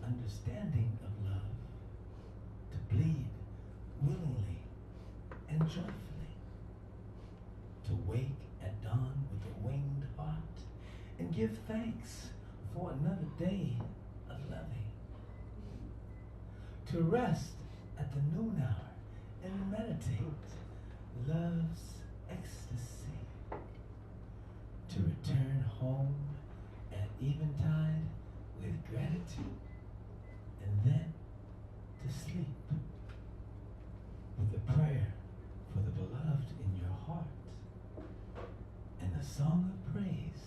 understanding of love, to bleed willingly and joyfully, to wake at dawn with a winged heart and give thanks for another day of loving, to rest at the noon hour and meditate love's ecstasy, to return home at eventide with gratitude, and then to sleep with a prayer for the beloved in your heart and a song of praise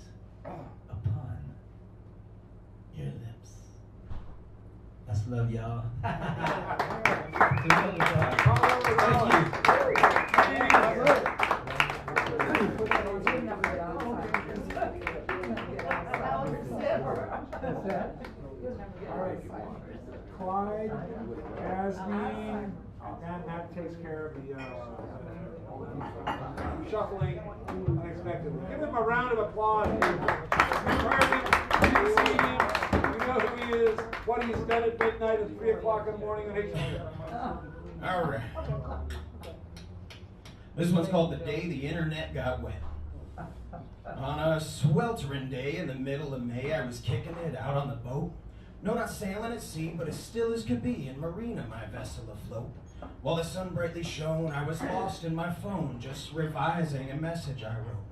upon your lips. That's love, y'all. Thank All right, Clyde, Yasmin, and that takes care of the shuffling unexpectedly. Give him a round of applause. You've heard him, you've seen him, you know who he is, what he's done at midnight at 3 o'clock in the morning on HBO. All right. This one's called The Day the Internet Got Wet. On a sweltering day in the middle of May, I was kicking it out on the boat. No, not sailing at sea, but as still as could be in marina, my vessel afloat. While the sun brightly shone, I was lost in my phone, just revising a message I wrote.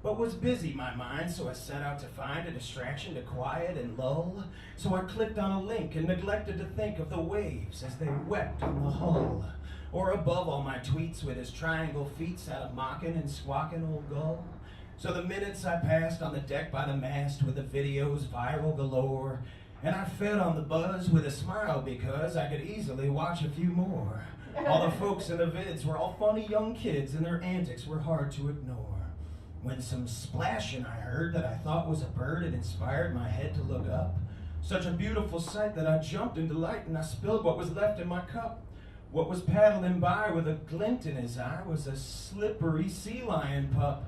But was busy, my mind, so I set out to find a distraction to quiet and lull. So I clicked on a link and neglected to think of the waves as they wept on the hull. Or above all my tweets with his triangle feet sat a mocking and squawking old gull. So the minutes I passed on the deck by the mast with the videos viral galore, and I fed on the buzz with a smile because I could easily watch a few more. All the folks in the vids were all funny young kids and their antics were hard to ignore. When some splashing I heard that I thought was a bird, it inspired my head to look up. Such a beautiful sight that I jumped in delight and I spilled what was left in my cup. What was paddling by with a glint in his eye was a slippery sea lion pup.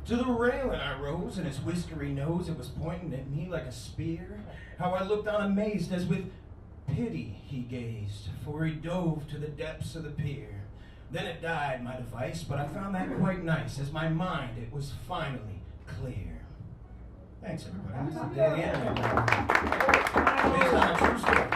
To the railing I rose, and his whiskery nose, it was pointing at me like a spear. How I looked on amazed as with pity he gazed, for he dove to the depths of the pier. Then it died, my device, but I found that quite nice, as my mind, it was finally clear. Thanks, everybody. This is the day of the end. Based on a true story.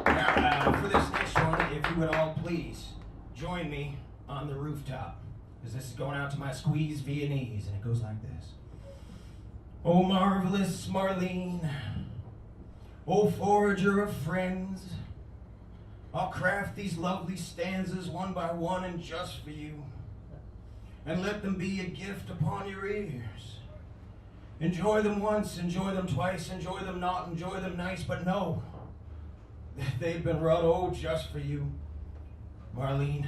Now, for this next one, if you would all please join me on the rooftop. Because this is going out to my squeeze Viennese, and it goes like this. Oh, marvelous Marlene, oh, forager of friends, I'll craft these lovely stanzas one by one and just for you, and let them be a gift upon your ears. Enjoy them once, enjoy them twice, enjoy them not, enjoy them nice, but know that they've been wrought, oh, just for you, Marlene.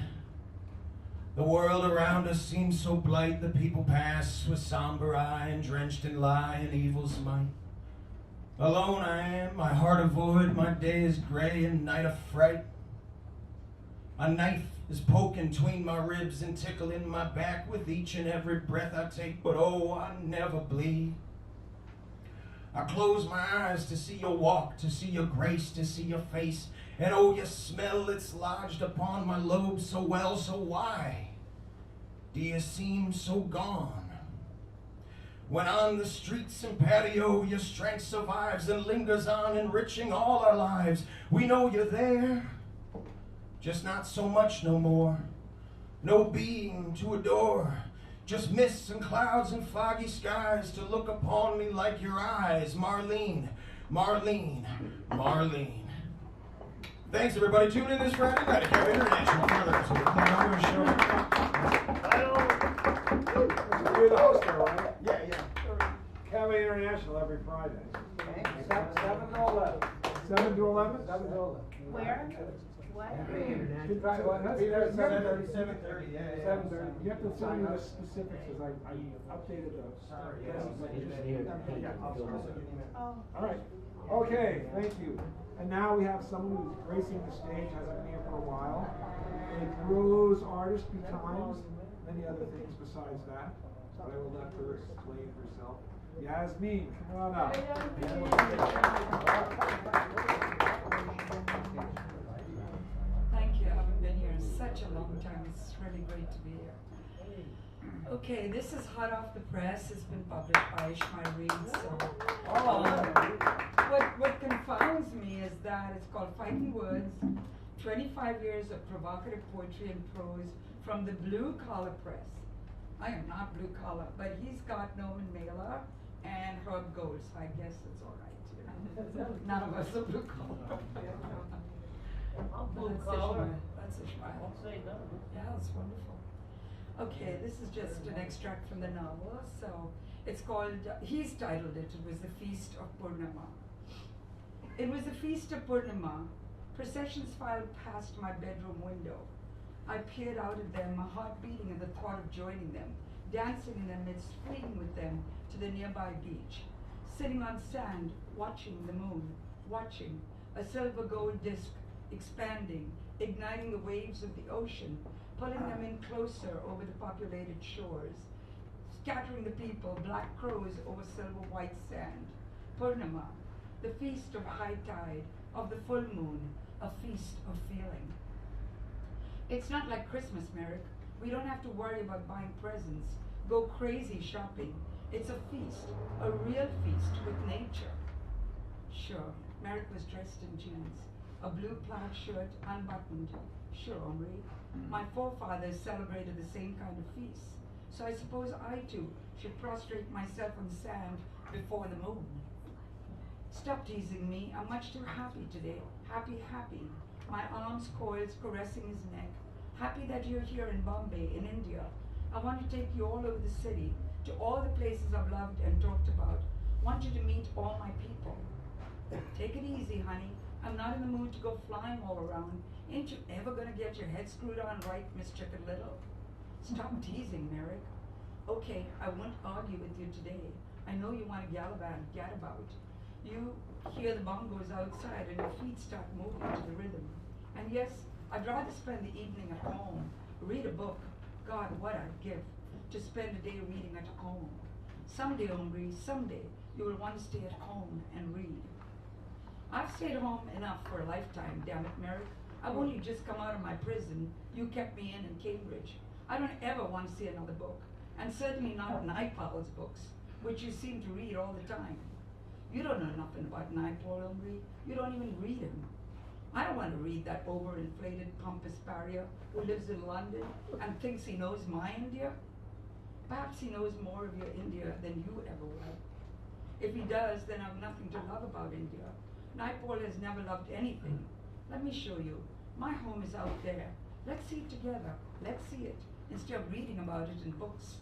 The world around us seems so blight, the people pass with somber eye and drenched in lie and evil's might. Alone I am, my heart a void, my day is gray and night a fright. A knife is poking between my ribs and tickling my back with each and every breath I take, but oh, I never bleed. I close my eyes to see your walk, to see your grace, to see your face, and oh, your smell that's lodged upon my lobes so well, so why do you seem so gone? When on the streets and patio your strength survives and lingers on, enriching all our lives, we know you're there, just not so much no more. No being to adore, just mists and clouds and foggy skies to look upon me like your eyes. Marlene, Marlene, Marlene. Thanks, everybody. Tune in this Friday night at Cali International. You're the host there, right? Yeah. Cali International every Friday. 7 to 11. 7 to 11? 7 to 11. Where? What? Be there at 7:30. 7:30, yeah. 7:30. You have to tell me the specifics as I updated those. Oh. All right. Okay, thank you. And now we have someone who's gracing the stage, hasn't been here for a while. A prose artist betimes, many other things besides that. But I will let her explain herself. Yasmin, come on up. Okay, this is hot off the press. It's been published by Ishmael Reed. So, what confounds me is that it's called Fighting Words, 25 years of provocative poetry and prose from the blue collar press. I am not blue collar, but he's got Norman Mailer and Herb Gold, so I guess it's all right. You know? None of us are blue collar. I'm blue That's collar. Ishmael. That's Ishmael. I'll say no. Yeah, it's wonderful. Okay, this is just an extract from the novel. So it's called, he's titled it, it was the Feast of Purnima. It was the Feast of Purnima. Processions filed past my bedroom window. I peered out at them, my heart beating at the thought of joining them, dancing in their midst, fleeing with them to the nearby beach, sitting on sand, watching the moon, watching a silver gold disc expanding, igniting the waves of the ocean, pulling them in closer over the populated shores, scattering the people, black crows over silver white sand. Purnima, the feast of high tide, of the full moon, a feast of feeling. It's not like Christmas, Merrick. We don't have to worry about buying presents, go crazy shopping. It's a feast, a real feast with nature. Sure, Merrick was dressed in jeans, a blue plaid shirt unbuttoned. Sure, Henri. My forefathers celebrated the same kind of feasts, so I suppose I too should prostrate myself on sand before the moon. Stop teasing me. I'm much too happy today. Happy, happy. My arms coiled, caressing his neck. Happy that you're here in Bombay, in India. I want to take you all over the city, to all the places I've loved and talked about. Want you to meet all my people. Take it easy, honey. I'm not in the mood to go flying all around. Ain't you ever gonna get your head screwed on right, Miss Chicken Little? Stop teasing, Merrick. Okay, I won't argue with you today. I know you want to gad about. You hear the bongos outside and your feet start moving to the rhythm. And yes, I'd rather spend the evening at home, read a book. God, what I'd give to spend a day reading at home. Someday, Henri, someday, you will want to stay at home and read. I've stayed home enough for a lifetime, damn it, Merrick. I've only just come out of my prison. You kept me in Cambridge. I don't ever want to see another book, and certainly not Naipaul's books, which you seem to read all the time. You don't know nothing about Naipaul, Henri. You don't even read him. I don't want to read that overinflated, pompous pariah who lives in London and thinks he knows my India. Perhaps he knows more of your India than you ever will. If he does, then I've nothing to love about India. Naipaul has never loved anything. Let me show you. My home is out there. Let's see it together. Let's see it, instead of reading about it in books.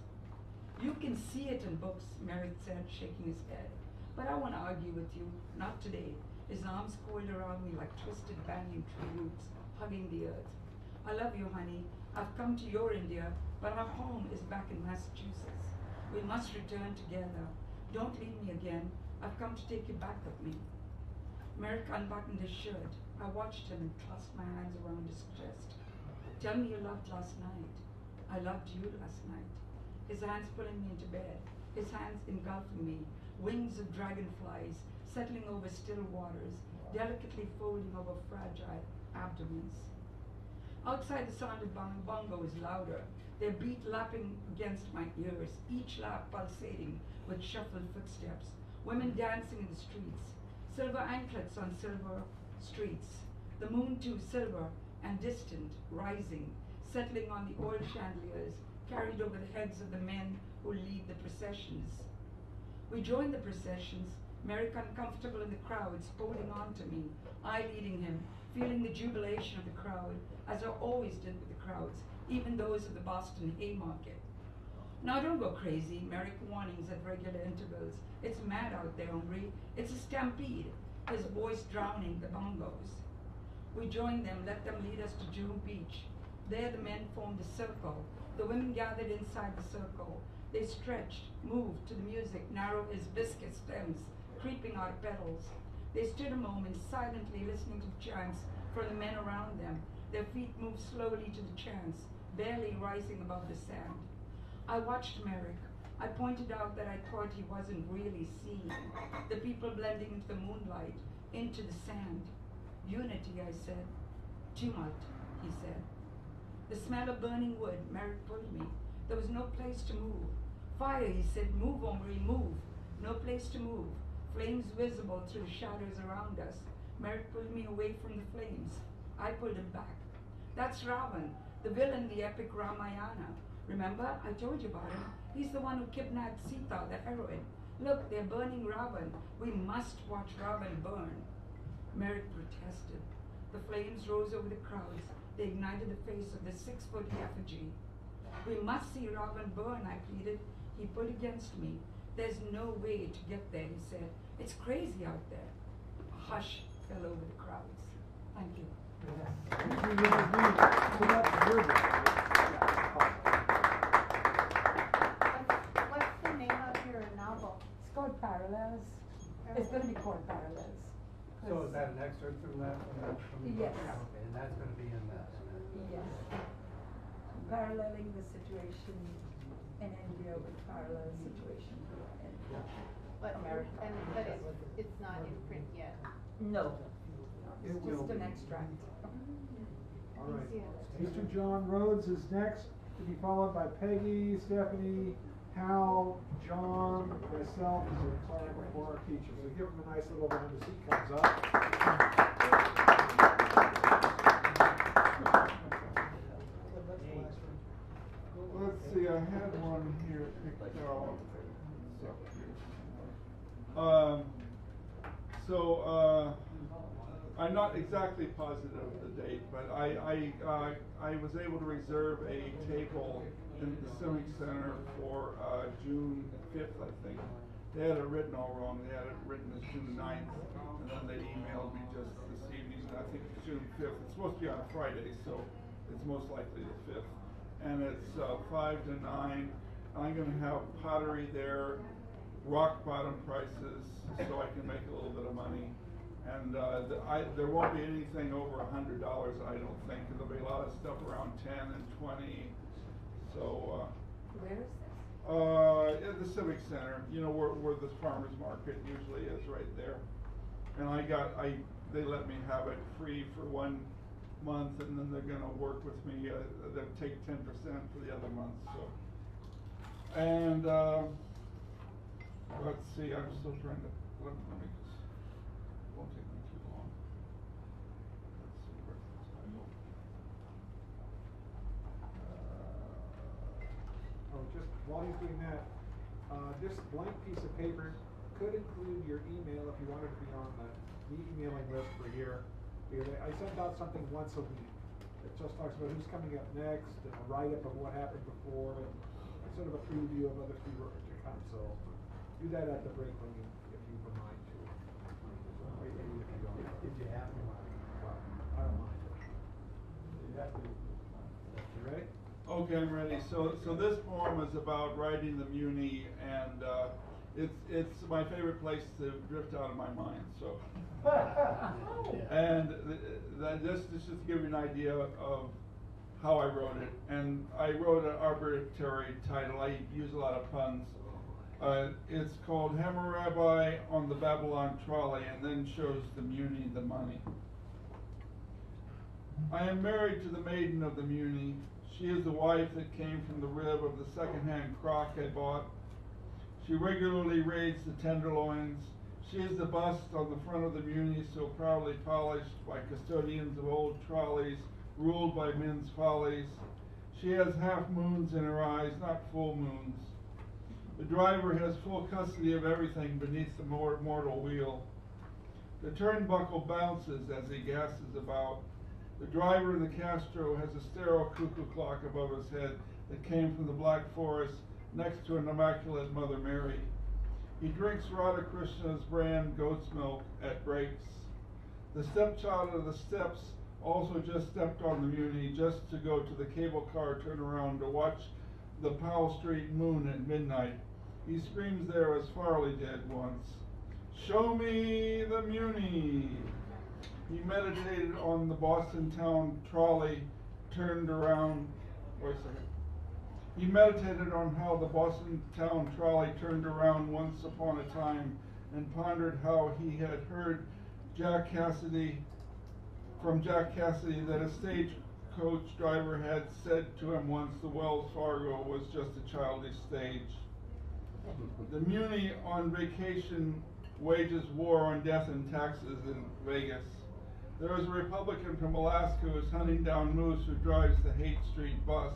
You can see it in books, Merritt said, shaking his head. But I want to argue with you, not today. His arms coiled around me like twisted banyan tree roots, hugging the earth. I love you, honey. I've come to your India, but our home is back in Massachusetts. We must return together. Don't leave me again. I've come to take you back with me. Merrick unbuttoned his shirt. I watched him and clasped my hands around his chest. Tell me you loved last night. I loved you last night. His hands pulling me into bed, his hands engulfing me, wings of dragonflies settling over still waters, delicately folding over fragile abdomens. Outside, the sound of bongo is louder, their beat lapping against my ears, each lap pulsating with shuffled footsteps, women dancing in the streets, silver anklets on silver streets, the moon too silver and distant, rising, settling on the oil chandeliers carried over the heads of the men who lead the processions. We joined the processions, Merrick uncomfortable in the crowds, holding on to me, I leading him, feeling the jubilation of the crowd, as I always did with the crowds, even those of the Boston Haymarket. Now don't go crazy, Merrick warnings at regular intervals. It's mad out there, Henri. It's a stampede, his voice drowning the bongos. We joined them, let them lead us to June Beach. There the men formed a circle. The women gathered inside the circle. They stretched, moved to the music, narrow as biscuit stems, creeping out of petals. They stood a moment, silently listening to the chants from the men around them. Their feet moved slowly to the chants, barely rising above the sand. I watched Merrick. I pointed out that I thought he wasn't really seeing. The people blending into the moonlight, into the sand. Unity, I said. Tumult, he said. The smell of burning wood, Merrick pulled me. There was no place to move. Fire, he said, move, Omri, move. No place to move. Flames visible through the shadows around us. Merrick pulled me away from the flames. I pulled him back. That's Ravan, the villain, the epic Ramayana. Remember? I told you about him. He's the one who kidnapped Sita, the heroine. Look, they're burning Ravan. We must watch Ravan burn. Merrick protested. The flames rose over the crowds. They ignited the face of the 6-foot effigy. We must see Ravan burn, I pleaded. He pulled against me. There's no way to get there, he said. It's crazy out there. A hush fell over the crowds. Thank you. What's the name of your novel? It's called Parallels. It's going to be called Parallels. So is that an excerpt from that? Yes. Okay, and that's gonna be in that. Yes. Paralleling the situation in India with parallel situation in But, America. but it's not in print yet. No. It It's will just an be. extract. All right. Yeah. Mr. John Rhodes is next, to be followed by Peggy, Stephanie, Hal, John, myself, and Clark, for our teachers. So give them a nice little round as he comes up. Let's see, I had one here picked out. I'm not exactly positive of the date, but I was able to reserve a table in the Civic Center for June 5th, I think. They had it written all wrong. They had it written as June 9th, and then they emailed me just this evening. I think it's June 5th. It's supposed to be on a Friday, so it's most likely the 5th. And it's 5 to 9. I'm going to have pottery there, rock bottom prices, so I can make a little bit of money. And there won't be anything over $100, I don't think. There'll be a lot of stuff around 10 and 20. So. Where is this? At the Civic Center, you know where the farmers market usually is, right there. And they let me have it free for 1 month, and then they're gonna work with me. They'll take 10% for the other month. So, and let's see, I'm still trying to let me just. Won't take me too long. Let's see where it's title. Oh, just while he's doing that, this blank piece of paper could include your email if you wanted to be on the emailing list for here. Because I send out something once a week that just talks about who's coming up next and a write-up of what happened before and sort of a preview of other people to come. So do that at the break when you, if you would mind to. If you don't. If you have to. Well, I don't mind. You ready? Okay, I'm ready. So this poem is about riding the Muni, and it's my favorite place to drift out of my mind. So, and just to give you an idea of how I wrote it, and I wrote an arbitrary title. I use a lot of puns. It's called Hammurabi on the Babylon Trolley, and then shows the Muni, the money. I am married to the maiden of the Muni. She is the wife that came from the rib of the second-hand crock I bought. She regularly raids the tenderloins. She is the bust on the front of the Muni, so proudly polished by custodians of old trolleys, ruled by men's follies. She has half moons in her eyes, not full moons. The driver has full custody of everything beneath the mortal wheel. The turnbuckle bounces as he gasses about. The driver of the Castro has a sterile cuckoo clock above his head that came from the Black Forest next to an immaculate Mother Mary. He drinks Radha Krishna's brand goat's milk at breaks. The stepchild of the steppes also just stepped on the Muni just to go to the cable car turnaround to watch the Powell Street moon at midnight. He screams there as Farley did once. Show me the Muni! He meditated on the Boston town trolley turned around. Wait a second. He meditated on how the Boston town trolley turned around once upon a time and pondered how he had heard from Jack Cassidy that a stage coach driver had said to him once the Wells Fargo was just a childish stage. The Muni on vacation wages war on death and taxes in Vegas. There is a Republican from Alaska who is hunting down Moose who drives the Haight Street bus.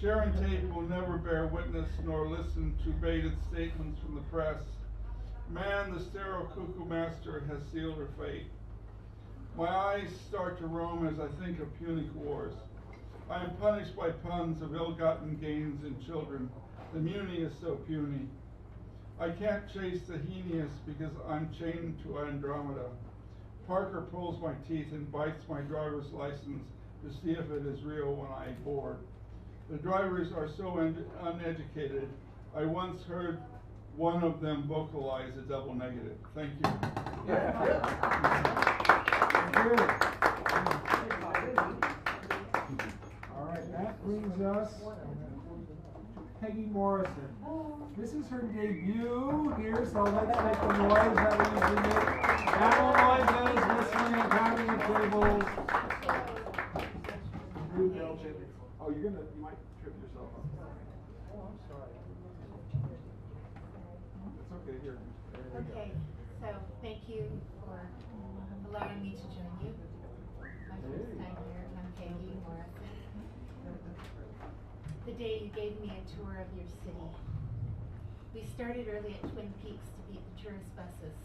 Sharon Tate will never bear witness nor listen to baited statements from the press. Man, the sterile cuckoo master has sealed her fate. My eyes start to roam as I think of Punic Wars. I am punished by puns of ill-gotten gains in children. The Muni is so puny. I can't chase the Henius because I'm chained to Andromeda. Parker pulls my teeth and bites my driver's license to see if it is real when I board. The drivers are so uneducated. I once heard one of them vocalize a double negative. Thank you. All right, that brings us to Peggy Morrison. This is her debut here, so let's make the noise that we usually make. Animal noises, whistling, pounding the tables. Oh, you might trip yourself up. Oh, I'm sorry. It's okay, here. Okay, so thank you for allowing me to join you. My first time here, I'm Peggy Morrison. The day you gave me a tour of your city. We started early at Twin Peaks to beat the tourist buses.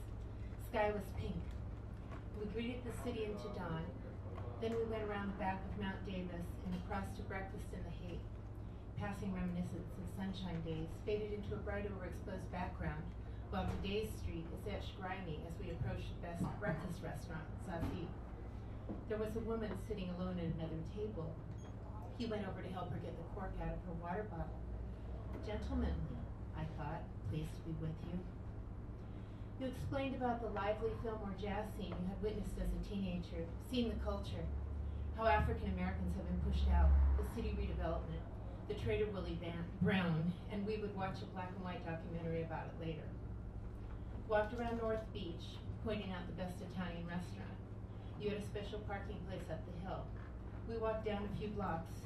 Sky was pink. We greeted the city into dawn. Then we went around the back of Mount Davis and across to breakfast in the Haight. Passing reminiscence of sunshine days faded into a bright overexposed background, while today's street is etched grimy as we approached the best breakfast restaurant, Sazi. There was a woman sitting alone at another table. He went over to help her get the cork out of her water bottle. Gentlemen, I thought, pleased to be with you. You explained about the lively Fillmore jazz scene you had witnessed as a teenager, seen the culture, how African Americans have been pushed out, the city redevelopment, the traitor Willie Brown, and we would watch a black and white documentary about it later. Walked around North Beach, pointing out the best Italian restaurant. You had a special parking place up the hill. We walked down a few blocks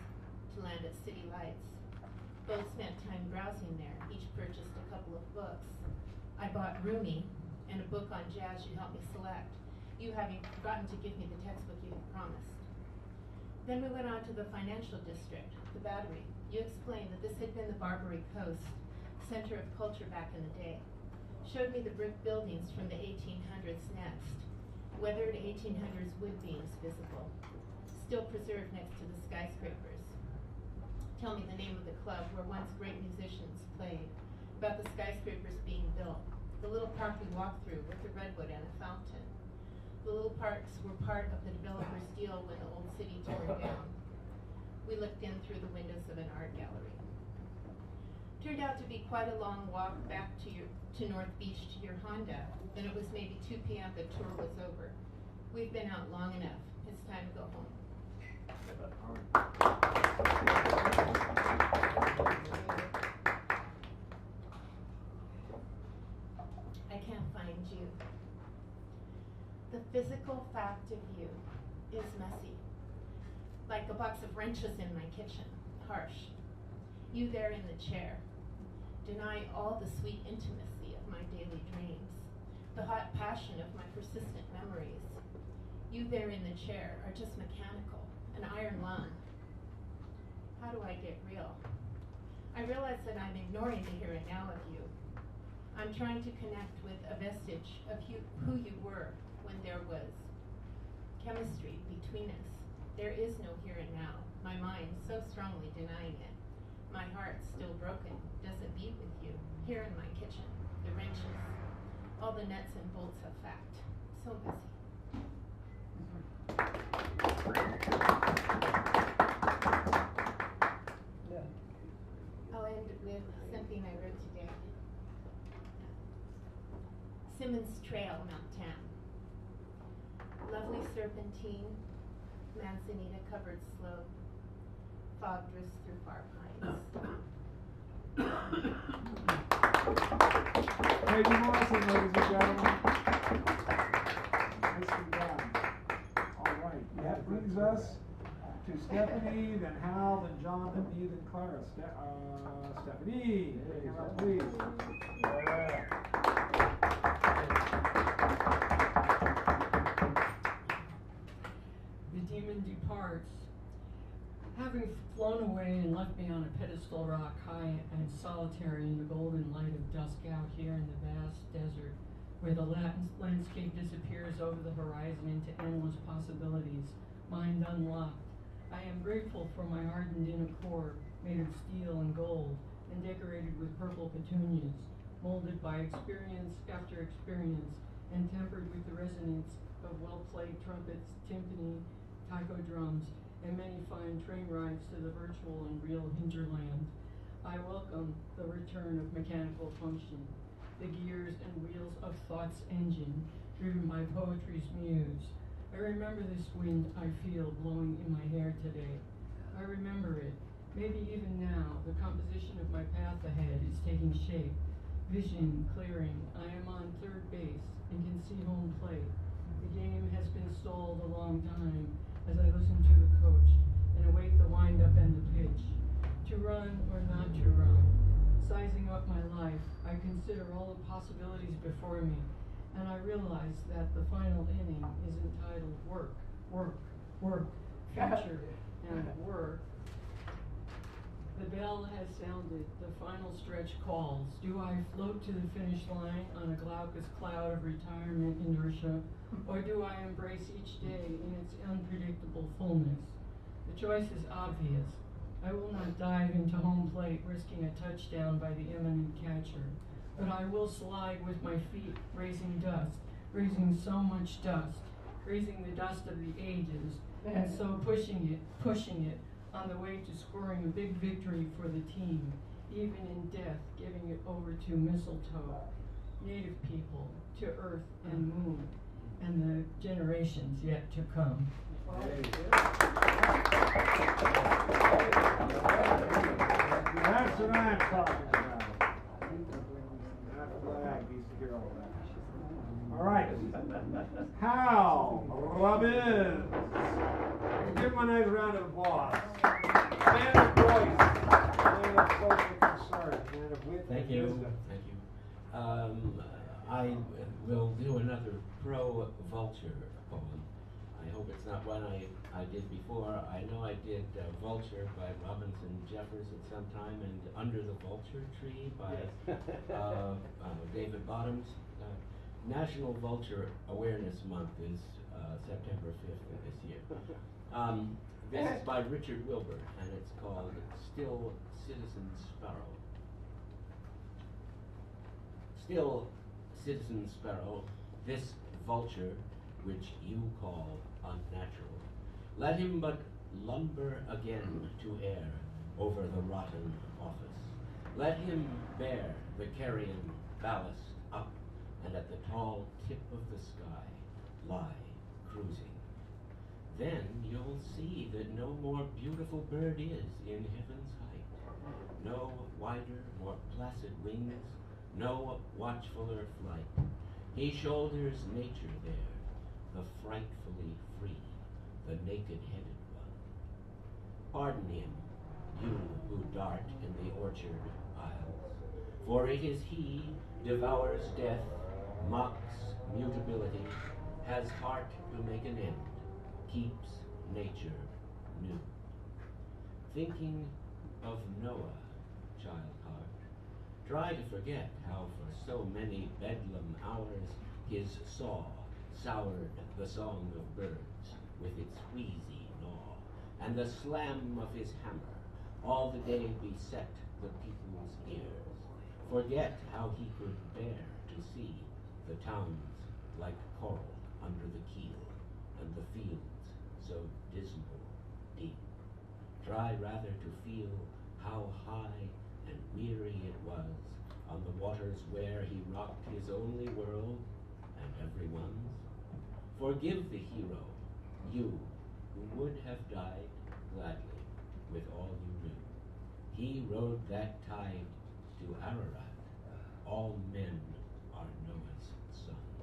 to land at City Lights. Both spent time browsing there, each purchased a couple of books. I bought Rumi and a book on jazz you helped me select, you having forgotten to give me the textbook you had promised. Then we went on to the financial district, the Battery. You explained that this had been the Barbary Coast, center of culture back in the day. Showed me the brick buildings from the 1800s next, weathered 1800s wood beams visible, still preserved next to the skyscrapers. Tell me the name of the club where once great musicians played, about the skyscrapers being built, the little park we walked through with the redwood and a fountain. The little parks were part of the developer's deal when the old city tore down. We looked in through the windows of an art gallery. Turned out to be quite a long walk back to North Beach to your Honda. Then it was maybe 2 p.m. the tour was over. We've been out long enough. It's time to go home. I can't find you. The physical fact of you is messy. Like a box of wrenches in my kitchen. Harsh. You there in the chair. Deny all the sweet intimacy of my daily dreams. The hot passion of my persistent memories. You there in the chair are just mechanical, an iron lung. How do I get real? I realize that I'm ignoring the here and now of you. I'm trying to connect with a vestige of who you were when there was chemistry between us. There is no here and now. My mind so strongly denying it. My heart still broken, doesn't beat with you. Here in my kitchen, the wrenches, all the nuts and bolts of fact. So messy. I'll end with something I wrote today. Simmons Trail, Mount Tam. Lovely serpentine, manzanita covered slope. Fog drifts through far pines. Peggy Morrison, ladies and gentlemen. Nicely done. All right, that brings us to Stephanie, then Hal, then John, then me, then Clara. Stephanie, hand up, please. The demon departs, having flown away and left me on a pedestal rock high and solitary in the golden light of dusk out here in the vast desert, where the landscape disappears over the horizon into endless possibilities, mind unlocked. I am grateful for my hardened inner core, made of steel and gold, and decorated with purple petunias, molded by experience after experience, and tempered with the resonance of well-played trumpets, timpani, taiko drums, and many fine train rides to the virtual and real hinterland. I welcome the return of mechanical function, the gears and wheels of thought's engine, driven by poetry's muse. I remember this wind I feel blowing in my hair today. I remember it. Maybe even now, the composition of my path ahead is taking shape. Vision clearing. I am on third base and can see home plate. The game has been stalled a long time as I listen to the coach and await the wind-up and the pitch. To run or not to run. Sizing up my life, I consider all the possibilities before me, and I realize that the final inning is entitled work, work, work, future, and work. The bell has sounded, the final stretch calls. Do I float to the finish line on a glaucous cloud of retirement inertia, or do I embrace each day in its unpredictable fullness? The choice is obvious. I will not dive into home plate risking a touchdown by the imminent catcher, but I will slide with my feet raising dust, raising so much dust, raising the dust of the ages, and so pushing it on the way to scoring a big victory for the team, even in death, giving it over to mistletoe, native people, to earth and moon, and the generations yet to come. That's what I'm talking about. That flag needs to hear all that. All right. Hal Robbins. Give him a nice round of applause. Man of voice, man of social concern, man of wit. Thank and you. wisdom. Thank you. I will do another pro-vulture poem. I hope it's not one I did before. I know I did Vulture by Robinson Jeffers at some time, and Under the Vulture Tree by David Bottoms. National Vulture Awareness Month is September 5th of this year. This is by Richard Wilbur, and it's called Still Citizen Sparrow. Still, Citizen Sparrow, this vulture which you call unnatural, let him but lumber again to air over the rotten office. Let him bear the carrion ballast up, and at the tall tip of the sky lie cruising. Then you'll see that no more beautiful bird is in heaven's height, no wider, more placid wings, no watchfuller flight. He shoulders nature there, the frightfully free, the naked-headed one. Pardon him, you who dart in the orchard aisles, for it is he devours death, mocks mutability, has heart to make an end, keeps nature new. Thinking of Noah, child heart, try to forget how for so many bedlam hours his saw soured the song of birds with its wheezy gnaw, and the slam of his hammer all the day beset the people's ears. Forget how he could bear to see the towns like coral under the keel, and the fields so dismal deep. Try rather to feel how high and weary it was on the waters where he rocked his only world and everyone's. Forgive the hero, you who would have died gladly with all you knew. He rode that tide to Ararat. All men are Noah's sons.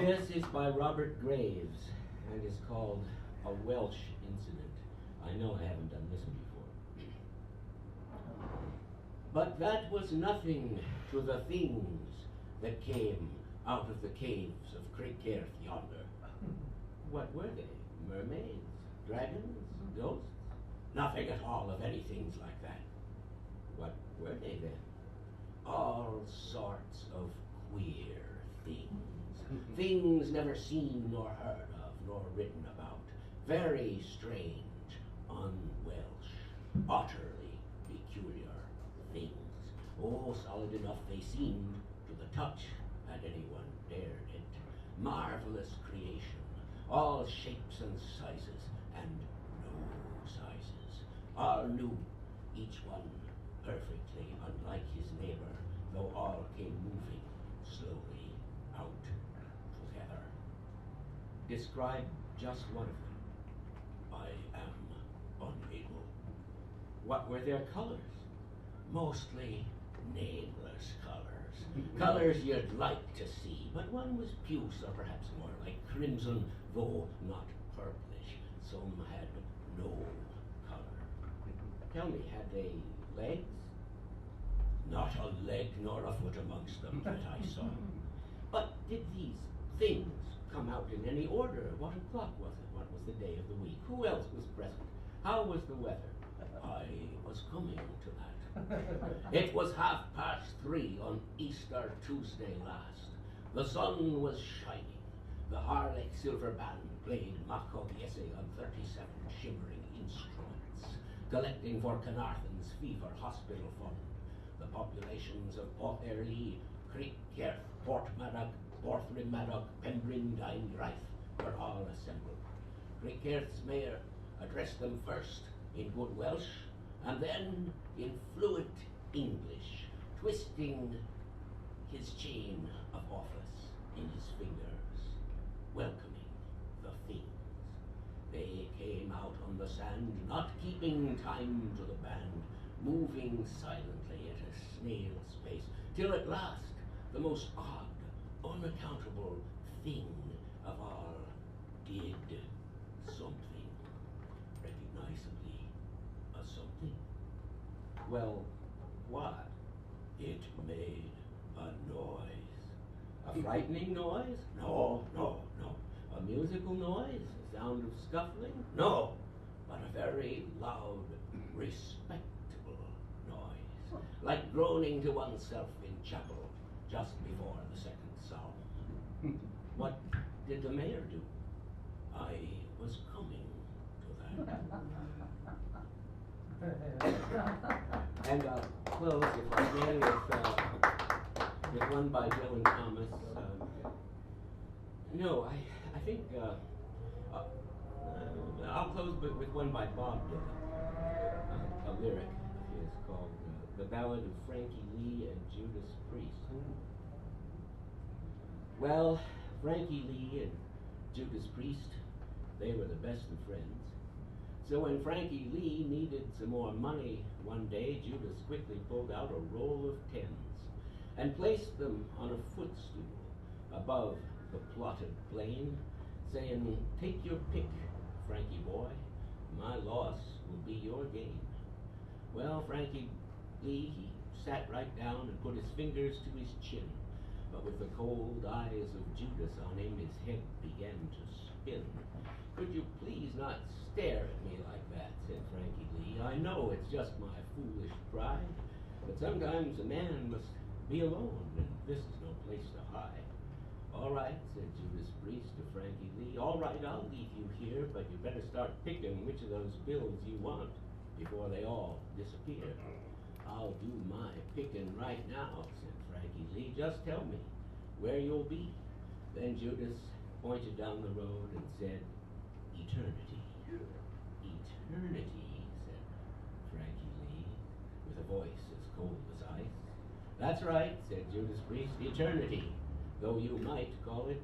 This is by Robert Graves and is called A Welsh Incident. I know I haven't done this before. But that was nothing to the things that came out of the caves of Crickairth yonder. What were they? Mermaids? Dragons? Ghosts? Nothing at all of any things like that. What were they then? All sorts of queer things. Things never seen nor heard of nor written about. Very strange, un-Welsh, utterly peculiar things. Oh, solid enough they seemed to the touch, had anyone dared it. Marvelous creation, all shapes and sizes, and no sizes. All new, each one perfectly unlike his neighbor, though all came moving slowly out together. Describe just one of them. I am unable. What were their colors? Mostly nameless colors. Colors you'd like to see, but one was puce, or perhaps more like crimson, though not purplish. Some had no color. Tell me, had they legs? Not a leg nor a foot amongst them that I saw. But did these things come out in any order? What o'clock was it? What was the day of the week? Who else was present? How was the weather? I was coming to that. It was 3:30 on Easter Tuesday last. The sun was shining. The Harlech silver band played Macogiese on 37 shimmering instruments, collecting for Carnarvon's fever hospital fund. The populations of Port Airlie, Crickairth, Portmadog, Porthrimmadog, Pembrin, Raith were all assembled. Crickairth's mayor addressed them first in good Welsh, and then in fluent English, twisting his chain of office in his fingers, welcoming the things. They came out on the sand, not keeping time to the band, moving silently at a snail's pace, till at last the most odd, unaccountable thing of all did something, recognizably a something. Well, what? It made a noise. A frightening noise? No, no, no. A musical noise? A sound of scuffling? No, but a very loud, respectable noise, like groaning to oneself in chapel just before the second psalm. What did the mayor do? I was coming to that. And I'll close, if I may, with one by Dylan Thomas. I think I'll close with one by Bob Dylan. A lyric is called The Ballad of Frankie Lee and Judas Priest. Well, Frankie Lee and Judas Priest, they were the best of friends. So when Frankie Lee needed some more money one day, Judas quickly pulled out a roll of tens and placed them on a footstool above the plotted plain, saying, "Take your pick, Frankie boy, my loss will be your gain." Well, Frankie Lee, he sat right down and put his fingers to his chin, but with the cold eyes of Judas on him, his head began to spin. "Could you please not stare at me like that?" said Frankie Lee. "I know it's just my foolish pride, but sometimes a man must be alone, and this is no place to hide." "All right," said Judas Priest to Frankie Lee. "All right, I'll leave you here, but you better start picking which of those bills you want before they all disappear." "I'll do my picking right now," said Frankie Lee. "Just tell me where you'll be." Then Judas pointed down the road and said, "Eternity." "Eternity," said Frankie Lee, with a voice as cold as ice. "That's right," said Judas Priest, "eternity, though you might call it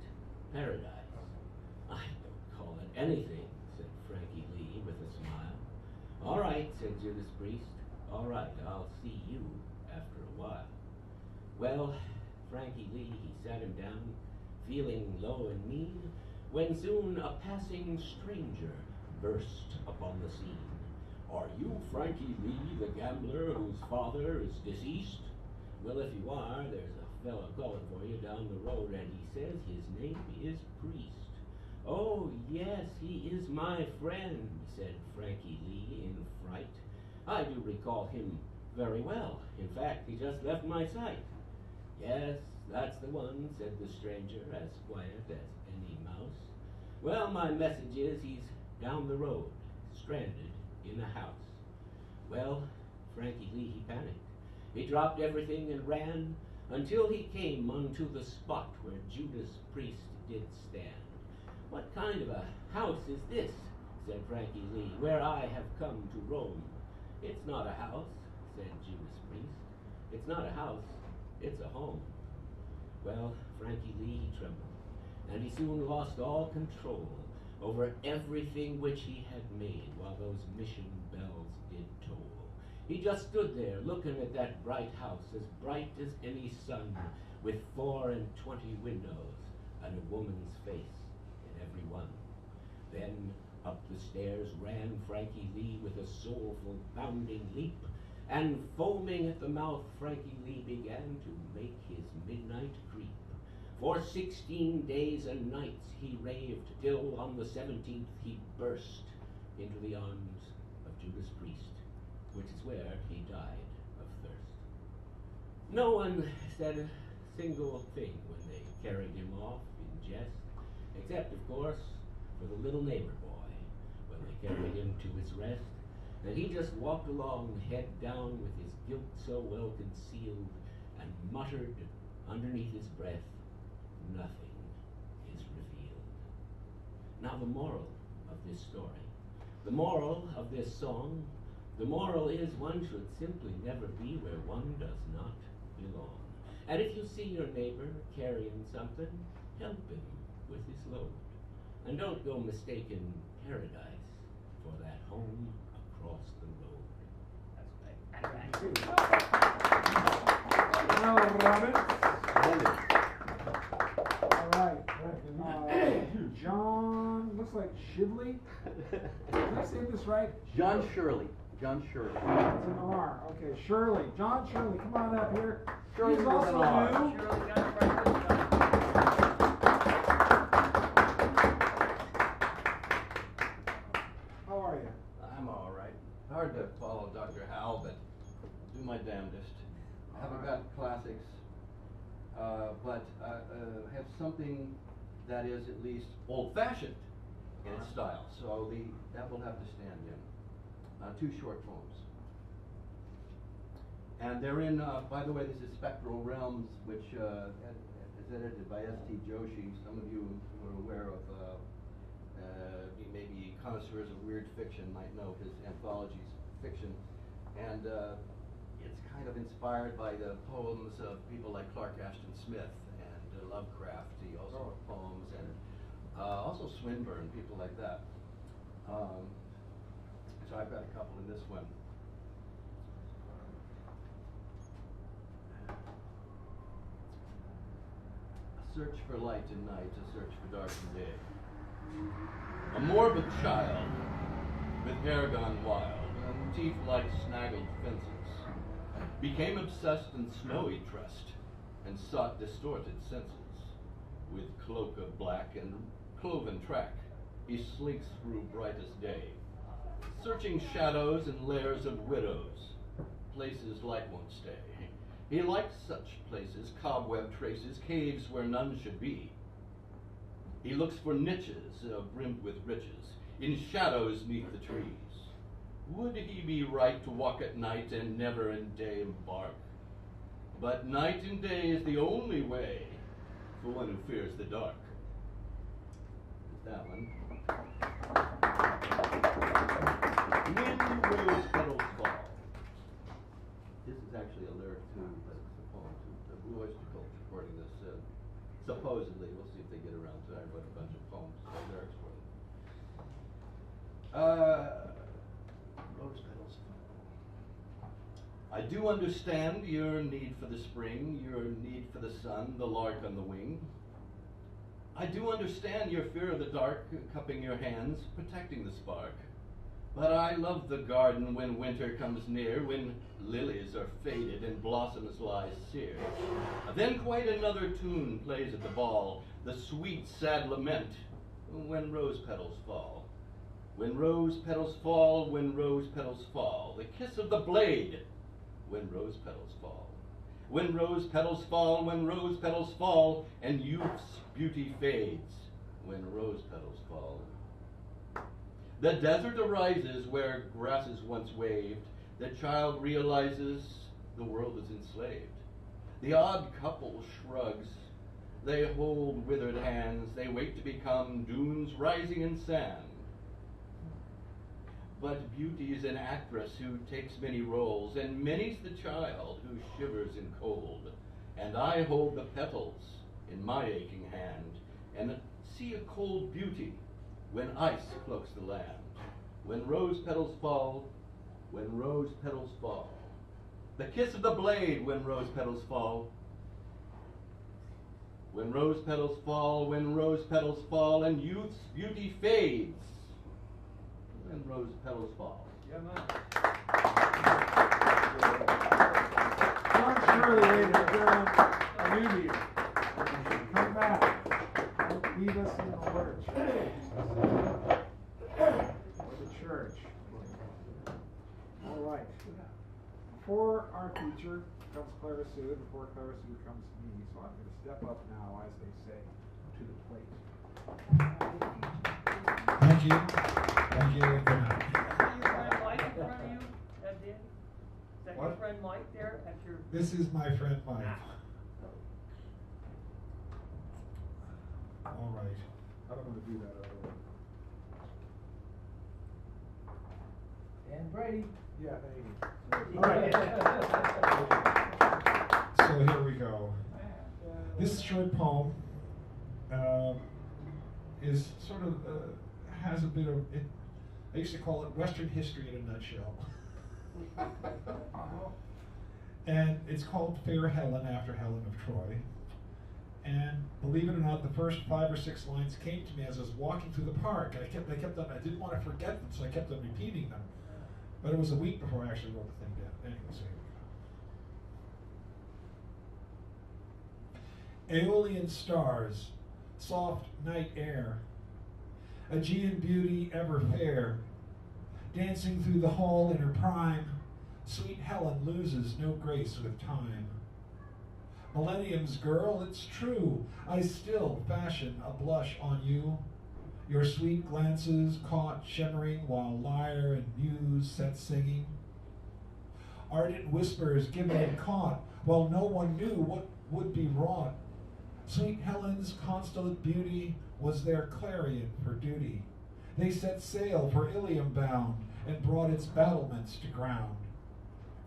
paradise." "I don't call it anything," said Frankie Lee with a smile. "All right," said Judas Priest, "all right, I'll see you after a while." Well, Frankie Lee, he sat him down, feeling low and mean, when soon a passing stranger burst upon the scene. Are you Frankie Lee, the gambler whose father is deceased? Well, if you are, there's a fellow calling for you down the road, and he says his name is Priest. Oh, yes, he is my friend, said Frankie Lee in fright. I do recall him very well. In fact, he just left my sight. Yes, that's the one, said the stranger, as quiet as any mouse. Well, my message is he's down the road, stranded in a house. Well, Frankie Lee, he panicked. He dropped everything and ran until he came unto the spot where Judas Priest did stand. What kind of a house is this, said Frankie Lee, where I have come to roam? It's not a house, said Judas Priest. It's not a house, it's a home. Well, Frankie Lee, he trembled, and he soon lost all control over everything which he had made while those mission bells did toll. He just stood there looking at that bright house, as bright as any sun, with 24 windows and a woman's face in every one. Then up the stairs ran Frankie Lee with a soulful bounding leap, and foaming at the mouth, Frankie Lee began to make his midnight creep. For 16 days and nights he raved, till on the 17th he burst into the arms of Judas Priest, which is where he died of thirst. No one said a single thing when they carried him off in jest, except, of course, for the little neighbor boy when they carried him to his rest. And he just walked along, head down, with his guilt so well concealed, and muttered underneath his breath, nothing is revealed. Now the moral of this story, the moral of this song, the moral is one should simply never be where one does not belong. And if you see your neighbor carrying something, help him with his load. And don't go mistaking paradise for that home across the road. Now, Robin. All right. John, looks like Shively. Did I say this right? John Shirley. John Shirley. It's an R. Okay, Shirley. John Shirley, come on up here. Shirley He's with also an R. new. Shirley got it right this time. How are you? I'm all right. Hard to follow Dr. Howell, but do my damnedest. I haven't got classics, but have something that is at least old-fashioned in its style. So that will have to stand in. 2 short poems. And they're in, by the way, this is Spectral Realms, which is edited by S.T. Joshi. Some of you who are aware of maybe connoisseurs of weird fiction might know his anthologies of fiction. And it's kind of inspired by the poems of people like Clark Ashton Smith and Lovecraft. He also wrote poems, and also Swinburne, people like that. So I've got a couple in this one. A search for light in night, a search for dark in day. A morbid child with hair gone wild and teeth like snaggled fences became obsessed in snowy trust and sought distorted senses. With cloak of black and cloven track, he slinks through brightest day, searching shadows and lairs of widows, places light won't stay. He likes such places, cobweb traces, caves where none should be. He looks for niches brimmed with riches, in shadows neath the trees. Would he be right to walk at night and never in day embark? But night and day is the only way for one who fears the dark. That one. When rose petals fall. This is actually a lyric too, but it's a poem too. The Blue Oyster Cult recording this. Supposedly, we'll see if they get around to it. I wrote a bunch of poems, lyrics for them. Rose petals fall. I do understand your need for the spring, your need for the sun, the lark on the wing. I do understand your fear of the dark, cupping your hands, protecting the spark. But I love the garden when winter comes near, when lilies are faded and blossoms lie sere. Then quite another tune plays at the ball, the sweet, sad lament, when rose petals fall. When rose petals fall, when rose petals fall, the kiss of the blade, when rose petals fall. When rose petals fall, when rose petals fall, and youth's beauty fades, when rose petals fall. The desert arises where grasses once waved. The child realizes the world is enslaved. The odd couple shrugs. They hold withered hands. They wait to become dunes rising in sand. But beauty's an actress who takes many roles, and many's the child who shivers in cold. And I hold the petals in my aching hand, and see a cold beauty when ice cloaks the land. When rose petals fall, when rose petals fall. The kiss of the blade when rose petals fall. When rose petals fall, when rose petals fall, and youth's beauty fades. When rose petals fall. Yeah, man. John Shirley, ladies and gentlemen, a new year. Come back. Don't leave us in the lurch. For the church. All right. Before our feature comes Clara Sue, before Clara Sue comes me, so I'm going to step up now, as they say, to the plate. Thank you. Thank you. Good night. Is your friend Mike in front of you, Dan? Is that your What? friend Mike there at your? This is my friend Mike. All right. I don't want to do that other way. And Brady. Yeah, thank you. All right. So here we go. This short poem is sort of has a bit of it. I used to call it Western history in a nutshell. And it's called Fair Helen, after Helen of Troy. And believe it or not, the first 5 or 6 lines came to me as I was walking through the park. I didn't want to forget them, so I kept on repeating them. But it was a week before I actually wrote the thing down. Anyway, so here we go. Aeolian stars, soft night air, Aegean beauty ever fair, dancing through the hall in her prime, sweet Helen loses no grace with time. Millennium's girl, it's true, I still fashion a blush on you, your sweet glances caught shimmering while lyre and muse set singing. Ardent whispers given and caught while no one knew what would be wrought. Sweet Helen's constellate beauty was their clarion for duty. They set sail for Ilium bound and brought its battlements to ground.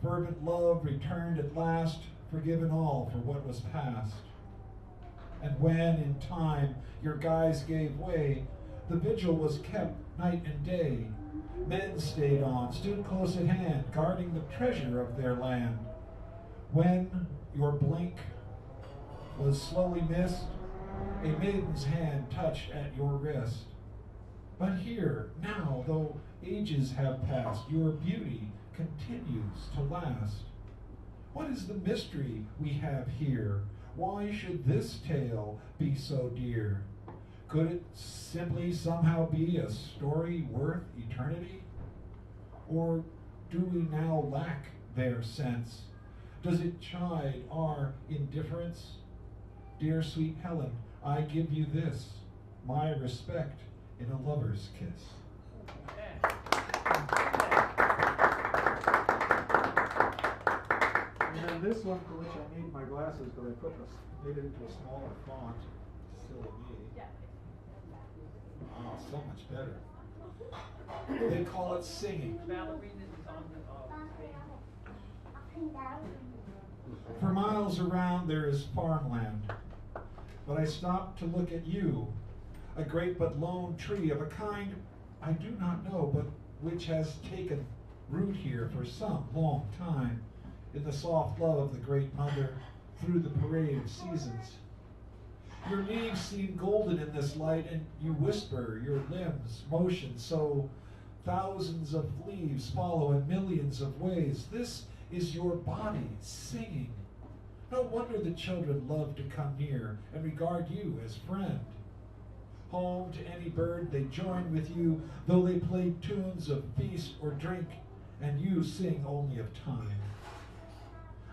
Fervent love returned at last, forgiven all for what was past. And when in time your guise gave way, the vigil was kept night and day. Men stayed on, stood close at hand, guarding the treasure of their land. When your blink was slowly missed, a maiden's hand touched at your wrist. But here, now, though ages have passed, your beauty continues to last. What is the mystery we have here? Why should this tale be so dear? Could it simply somehow be a story worth eternity? Or do we now lack their sense? Does it chide our indifference? Dear sweet Helen, I give you this, my respect in a lover's kiss. And then this one, for which I need my glasses, but I made it into a smaller font. Silly me. Oh, so much better. They call it singing. Ballerina is on the For miles around there is farmland, but I stopped to look at you, a great but lone tree of a kind I do not know, but which has taken root here for some long time, in the soft love of the Great Mother, through the parade of seasons. Your leaves seem golden in this light, and you whisper your limbs, motion, so thousands of leaves follow in millions of ways. This is your body singing. No wonder the children love to come near and regard you as friend. Home to any bird, they join with you, though they play tunes of feast or drink, and you sing only of time.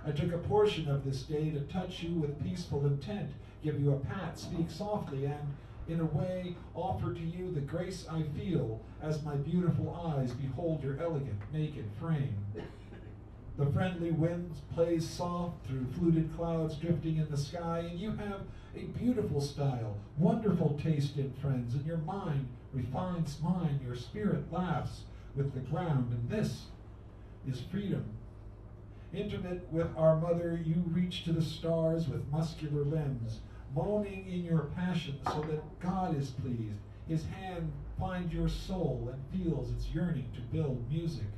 I took a portion of this day to touch you with peaceful intent, give you a pat, speak softly, and, in a way, offer to you the grace I feel as my beautiful eyes behold your elegant, naked frame. The friendly wind plays soft through fluted clouds drifting in the sky, and you have a beautiful style, wonderful taste in friends, and your mind refines mine, your spirit laughs with the ground, and this is freedom. Intimate with our mother, you reach to the stars with muscular limbs, moaning in your passion so that God is pleased. His hand finds your soul and feels its yearning to build music.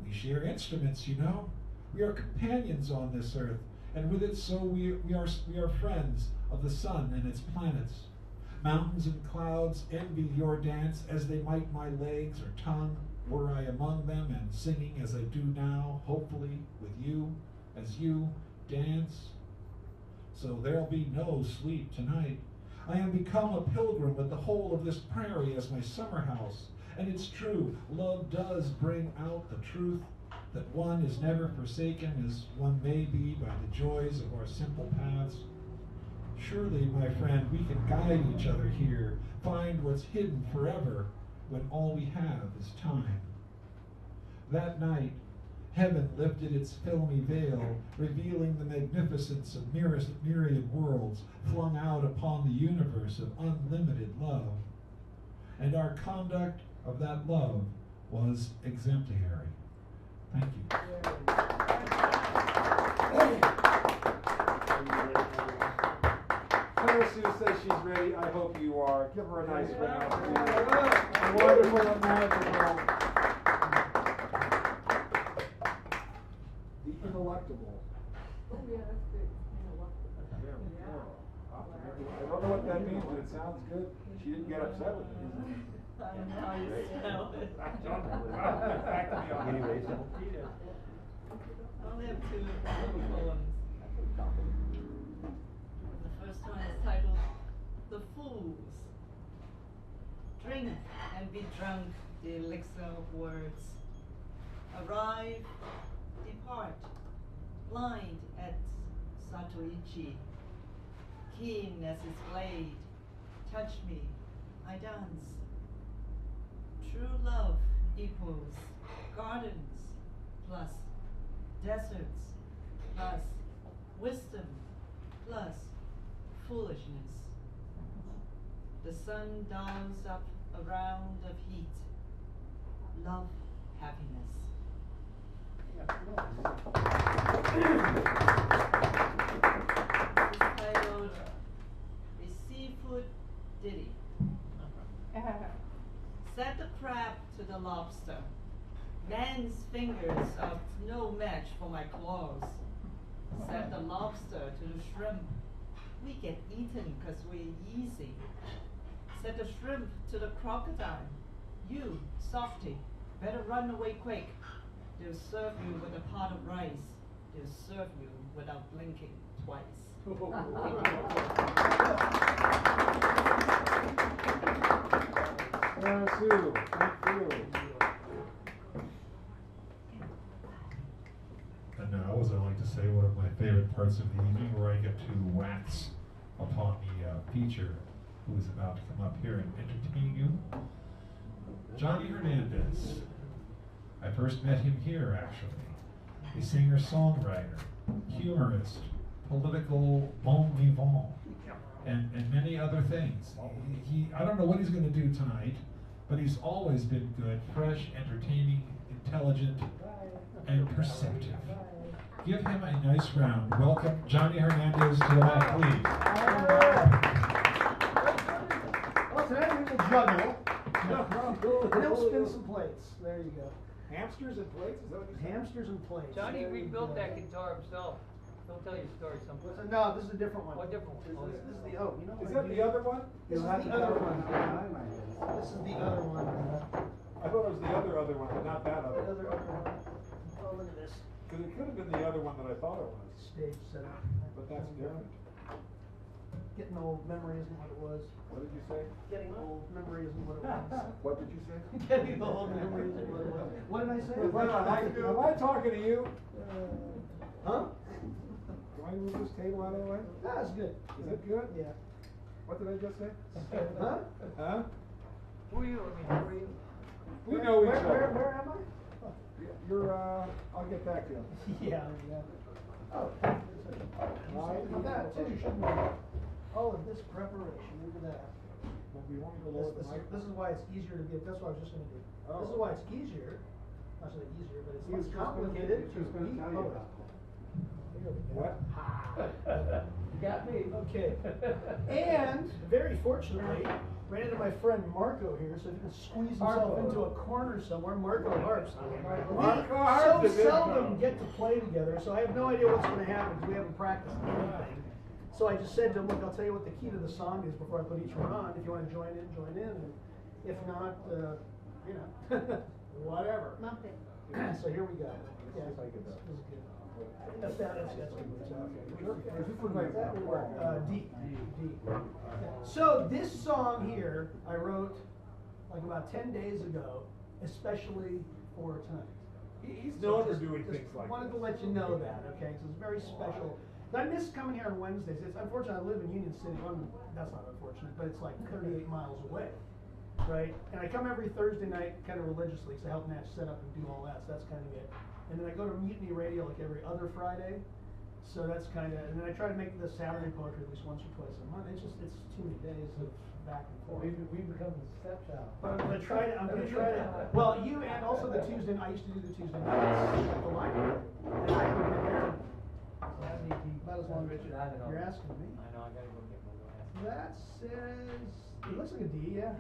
We share instruments, you know. We are companions on this earth, and with it so we are friends of the sun and its planets. Mountains and clouds envy your dance as they might my legs or tongue, were I among them and singing as I do now, hopefully with you, as you dance. So there'll be no sleep tonight. I am become a pilgrim with the whole of this prairie as my summer house. And it's true, love does bring out the truth that one is never forsaken as one may be by the joys of our simple paths. Surely, my friend, we can guide each other here, find what's hidden forever when all we have is time. That night, heaven lifted its filmy veil, revealing the magnificence of myriad worlds flung out upon the universe of unlimited love. And our conduct of that love was exemplary. Thank you. Claire Sue says she's ready. I hope you are. Give her a nice round. A wonderful American girl. The ineluctable. I don't know what that means, but it sounds good. She didn't get upset with me. I don't know how you spell it. Anyways, I only have two little poems. The first one is titled The Fools. Drink and be drunk, the elixir of words. Arrive, depart, blind at Satoichi. Keen as his blade, touch me, I dance. True love equals gardens plus deserts plus wisdom plus foolishness. The sun dials up a round of heat. Love, happiness. It's titled A Seafood Ditty. Set the crab to the lobster. Man's fingers are no match for my claws. Set the lobster to the shrimp. We get eaten 'cause we're easy. Set the shrimp to the crocodile. You, softy, better run away quick. They'll serve you with a pot of rice. They'll serve you without blinking twice. Sue, thank you. And now, as I like to say, one of my favorite parts of the evening, where I get to wax upon the feature who is about to come up here and entertain you. Johnny Hernandez. I first met him here, actually. A singer-songwriter, humorist, political bon vivant, and many other things. I don't know what he's going to do tonight, but he's always been good, fresh, entertaining, intelligent, and perceptive. Give him a nice round. Welcome Johnny Hernandez to the mic, please. well, tonight we will juggle. And he'll spin some plates. There you go. Hamsters and plates? Is that what you said? Hamsters and plates. Johnny There you rebuilt go. that guitar himself. Don't tell your story sometime. No, this is a different one. What different one? This Oh, is, yeah. this is the, oh, you know what? Is that the other one? This is the other one. This is the other one. I thought it was the other one, but not that The other. other one. Oh, look at this. Because it could have been the other one that I thought it was. Stage setup. But that's different. Getting old, memory isn't what it was. What did you say? Getting old, memory isn't what it was. What did you say? Getting old, memory isn't what it was. What did I say? Am I talking to you? Huh? Do I move this table out of the way? That's good. Is it good? Yeah. What did I just say? Huh? Huh? Who are you? I mean, who are you? We know each Where other. am I? You're, I'll get back to you. Yeah, yeah. Oh. Look at that too, shouldn't we? All of this preparation, look at that. But we want to go lower the mic. This is why it's easier to get, that's what I was just gonna do. Oh. This is why it's easier, not really easier, but it's He was less just gonna- complicated he was to gonna be tell you poet. about Here we go. What? You got me. Okay. And very fortunately, ran into my friend Marco here, so if he can squeeze himself Marco. into a corner somewhere, Marco harps. Marco We harps so is in seldom town. get to play together, so I have no idea what's going to happen because we haven't practiced anything. So I just said to him, look, I'll tell you what the key to the song is before I put each one on. If you want to join in, join in. And if not, you know, whatever. Muppet. So here we go. Yeah, this is good. That's D. So this song here, I wrote like about 10 days ago, especially for tonight. He's So known for just- doing just things like wanted this. to let you know that, okay? So it's very special. I miss coming here on Wednesdays. It's unfortunate I live in Union City. Well, that's not unfortunate, but it's like 38 miles away, right? And I come every Thursday night kind of religiously because I help Natch set up and do all that. So that's kind of it. And then I go to Mutiny Radio like every other Friday. So that's kind of, and then I try to make the Saturday poetry at least once or twice a month. It's just, it's too many days of back and forth. We become the stepchild. But I'm gonna try to, well, you and also the Tuesday, I used to do the Tuesday nights at the library. And I haven't been there about as long as you're asking me. I know, I gotta go get my glasses. That says, it looks like a D, yeah.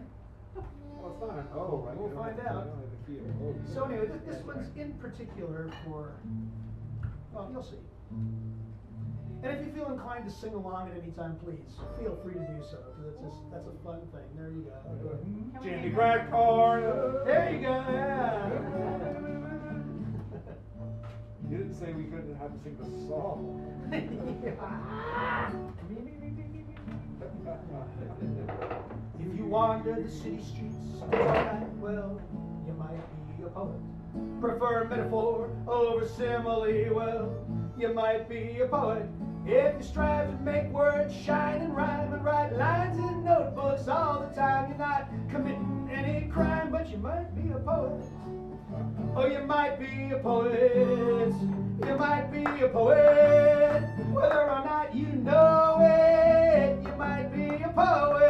Well, it's not an O, right? We'll You don't find have- out. you don't have the key of an O. So anyway, this one's in particular for, well, you'll see. And if you feel inclined to sing along at any time, please feel free to do so, because that's a fun thing. There you go. Jimmy crack corn. There you go, yeah. You didn't say we couldn't have to sing the song. If you wander the city streets day or night, well, you might be a poet. Prefer metaphor over simile, well, you might be a poet. If you strive to make words shine and rhyme and write lines in notebooks all the time, you're not committing any crime, but you might be a poet. Oh, you might be a poet. You might be a poet. Whether or not you know it, you might be a poet.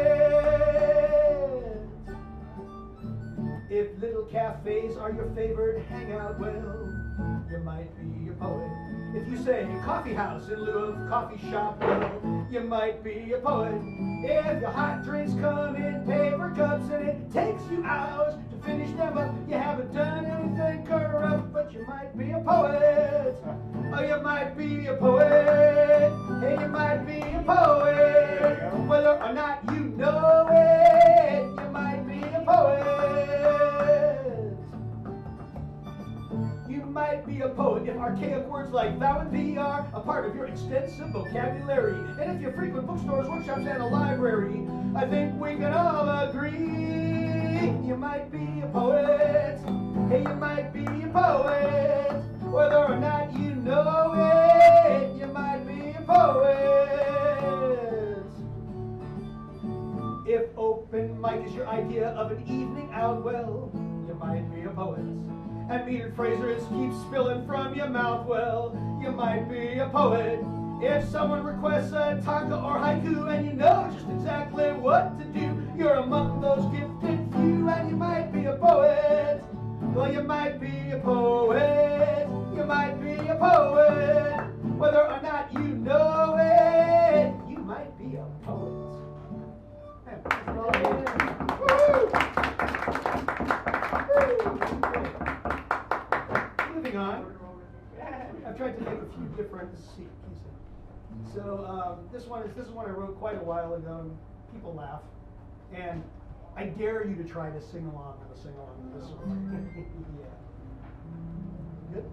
If little cafes are your favorite hangout, well, you might be a poet. If you say coffee house in lieu of coffee shop, well, you might be a poet. If your hot drinks come in paper cups and it takes you hours to finish them up, you haven't done anything corrupt, but you might be a poet. Oh, you might be a poet. Hey, you might be a poet. Whether or not you know it, you might be a poet. You might be a poet if archaic words like thou and thee are a part of your extensive vocabulary. And if you frequent bookstores, workshops, and a library, I think we can all agree you might be a poet. Hey, you might be a poet. Whether or not you know it, you might be a poet. If open mic is your idea of an evening out, well, you might be a poet. And metered phrases keep spilling from your mouth, well, you might be a poet. If someone requests a tanka or haiku and you know just exactly what to do, you're among those gifted few and you might be a poet. Well, you might be a poet. You might be a poet. Whether or not you know it, you might be a poet. Moving on. I've tried to make a few different So this is one I wrote quite a while ago, and people laugh. And I dare you to try to sing along with a sing along with this one. Yeah. Good?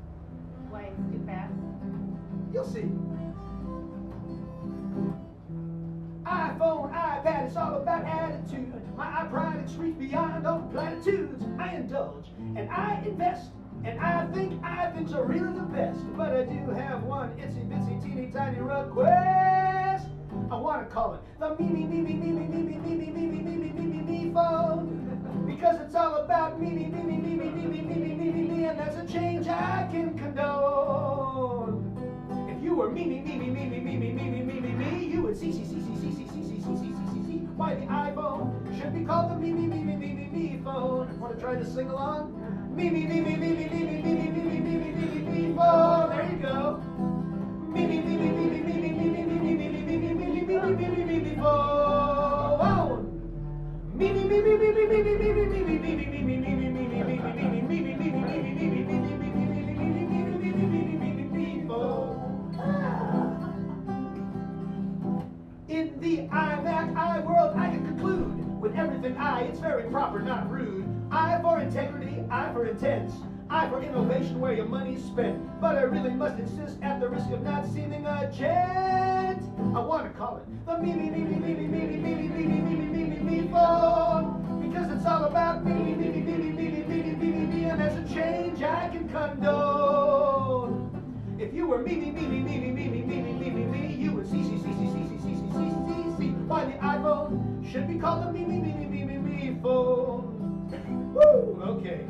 Why it's too fast? You'll see. iPhone, iPad, it's all about attitude. My pride reaches beyond all platitudes. I indulge and I invest, and I think things are really the best. But I do have one itsy bitsy teeny tiny request. I want to call it the me phone, because it's all about me, and that's a change I can condone. If you were me, you would see why the iPhone should be called the me phone. Want to try to sing along? Me phone. There you go. Me phone. In the iMac, iWorld, I can conclude with everything it's very proper, not rude. I for integrity, I for intense, I for innovation where your money's spent. But I really must insist, at the risk of not seeming a gent, I want to call it the me phone, because it's all about me, and there's a change I can condone. If you were me, you would see why the iPhone should be called the me phone. Woo! Okay.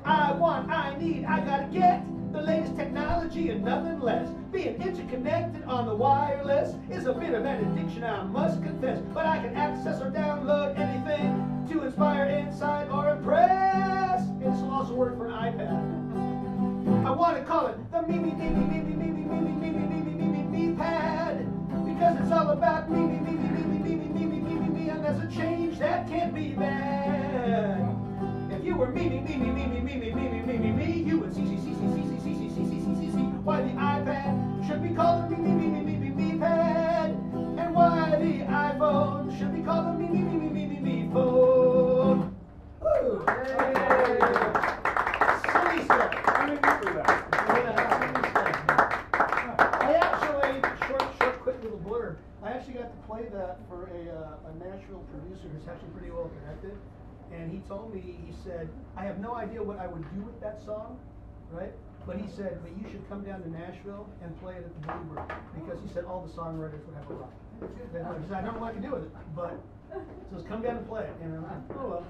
I need, I gotta get the latest technology and nothing less. Being interconnected on the wireless is a bit of an addiction, I must confess. But I can access or download anything to inspire, incite, or impress. And this will also work for an iPad. I want to call it the me pad, because it's all about me, and there's a change that can't be bad. If you were me, you would see why the iPad should be called the me pad, and why the iPhone should be called the me phone. Woo! Silly stuff. Thank you for that. I actually, quick little blurb. I actually got to play that for a Nashville producer who's actually pretty well connected. And he told me, he said, I have no idea what I would do with that song, right? But he said, but you should come down to Nashville and play it at the Bluebird, because he said all the songwriters would have a rock. He said, I don't know what I can do with it, but so just come down and play it. And I'm like, oh well.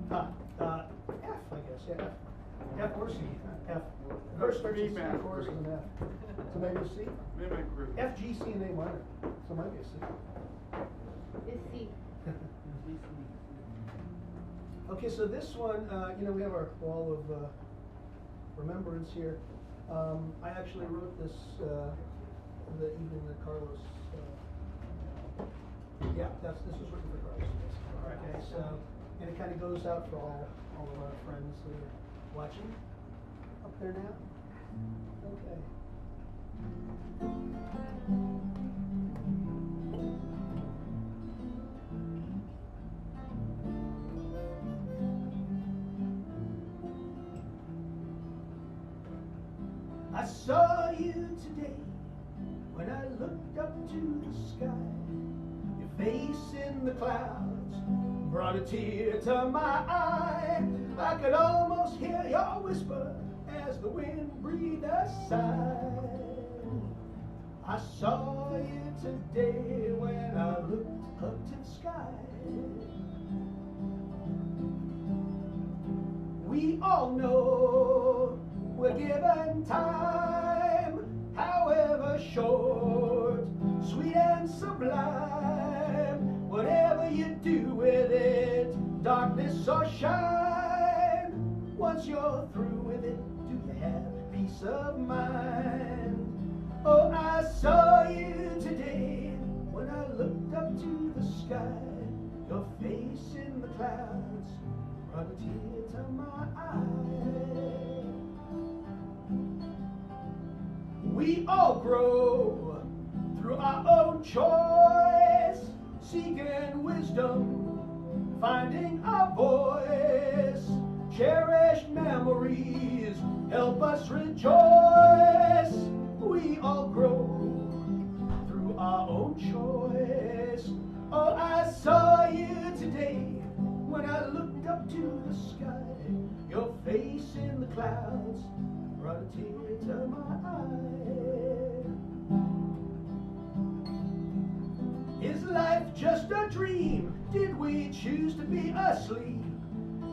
F, I guess, yeah. F or C. F. First starts with C, chorus is an F. So maybe a C? F, G, C, and A minor. So it might be a C. It's C. Okay, so this one, we have our wall of remembrance here. I actually wrote this the evening that Carlos. This was written for Carlos. Okay, so and it kind of goes out for all of our friends that are watching up there now. Okay. I saw you today when I looked up to the sky. Your face in the clouds brought a tear to my eye. I could almost hear your whisper as the wind breathed a sigh. I saw you today when I looked up to the sky. We all know we're given time, however short, sweet and sublime. Whatever you do with it, darkness or shine, once you're through with it, do you have peace of mind? Oh, I saw you today when I looked up to the sky. Your face in the clouds brought a tear to my eye. We all grow through our own choice, seeking wisdom, finding our voice. Cherished memories help us rejoice. We all grow through our own choice. Oh, I saw you today when I looked up to the sky. Your face in the clouds brought a tear to my eye. Is life just a dream? Did we choose to be asleep?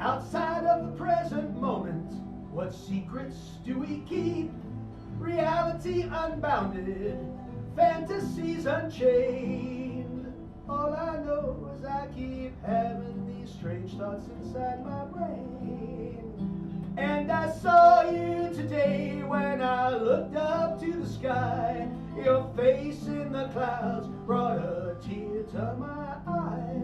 Outside of the present moment, what secrets do we keep? Reality unbounded, fantasies unchained. All I know is I keep having these strange thoughts inside my brain. And I saw you today when I looked up to the sky. Your face in the clouds brought a tear to my eye.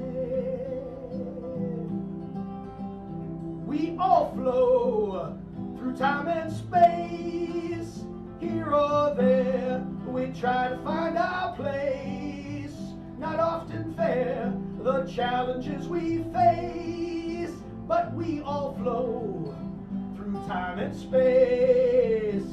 We all flow through time and space. Here or there, we try to find our place. Not often fair, the challenges we face, but we all flow through time and space.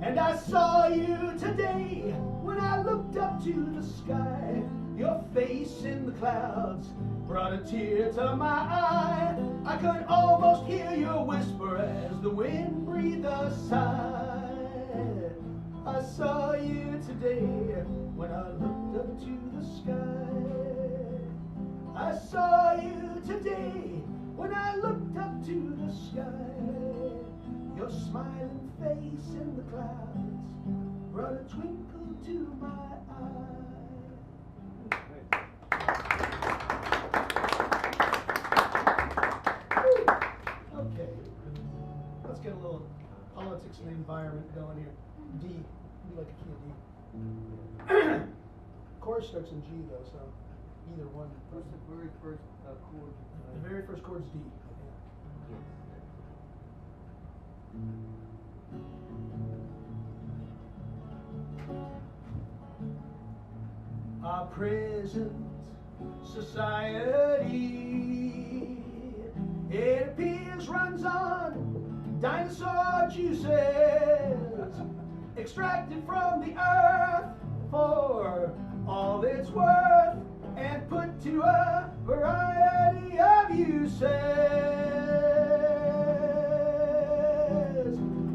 And I saw you today when I looked up to the sky. Your face in the clouds brought a tear to my eye. I could almost hear your whisper as the wind breathed a sigh. I saw you today when I looked up to the sky. I saw you today when I looked up to the sky. Your smiling face in the clouds brought a twinkle to my eye. Okay, let's get a little politics and the environment going here. D, be like a key of D. Chorus starts in G though, so either one. What's the very first chord? The very first chord's D. Our present society, it appears, runs on dinosaur juices extracted from the earth for all it's worth and put to a variety of uses.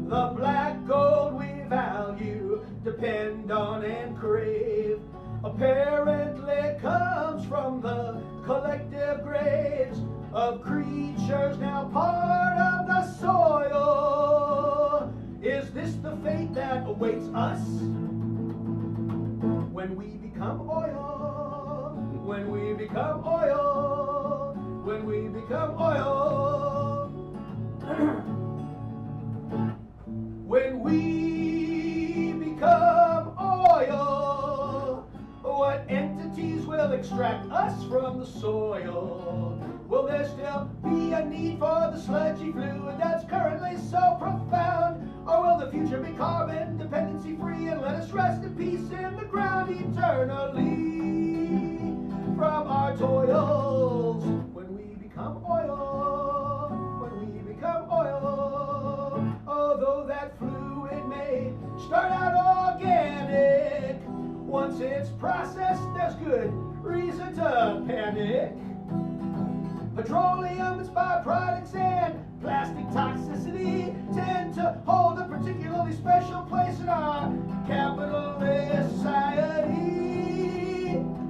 The black gold we value, depend on and crave, apparently comes from the collective graves of creatures now part of the soil. Is this the fate that awaits us when we become oil? When we become oil? When we become oil? When we become oil, what entities will extract us from the soil? Will there still be a need for the sludgy fluid that's currently so profound? Or will the future be carbon dependency free and let us rest in peace in the ground eternally from our toils? When we become oil, when we become oil, although that fluid may start out organic, once it's processed, there's good reason to panic. Petroleum, its byproducts, and plastic toxicity tend to hold a particularly special place in our capitalist society.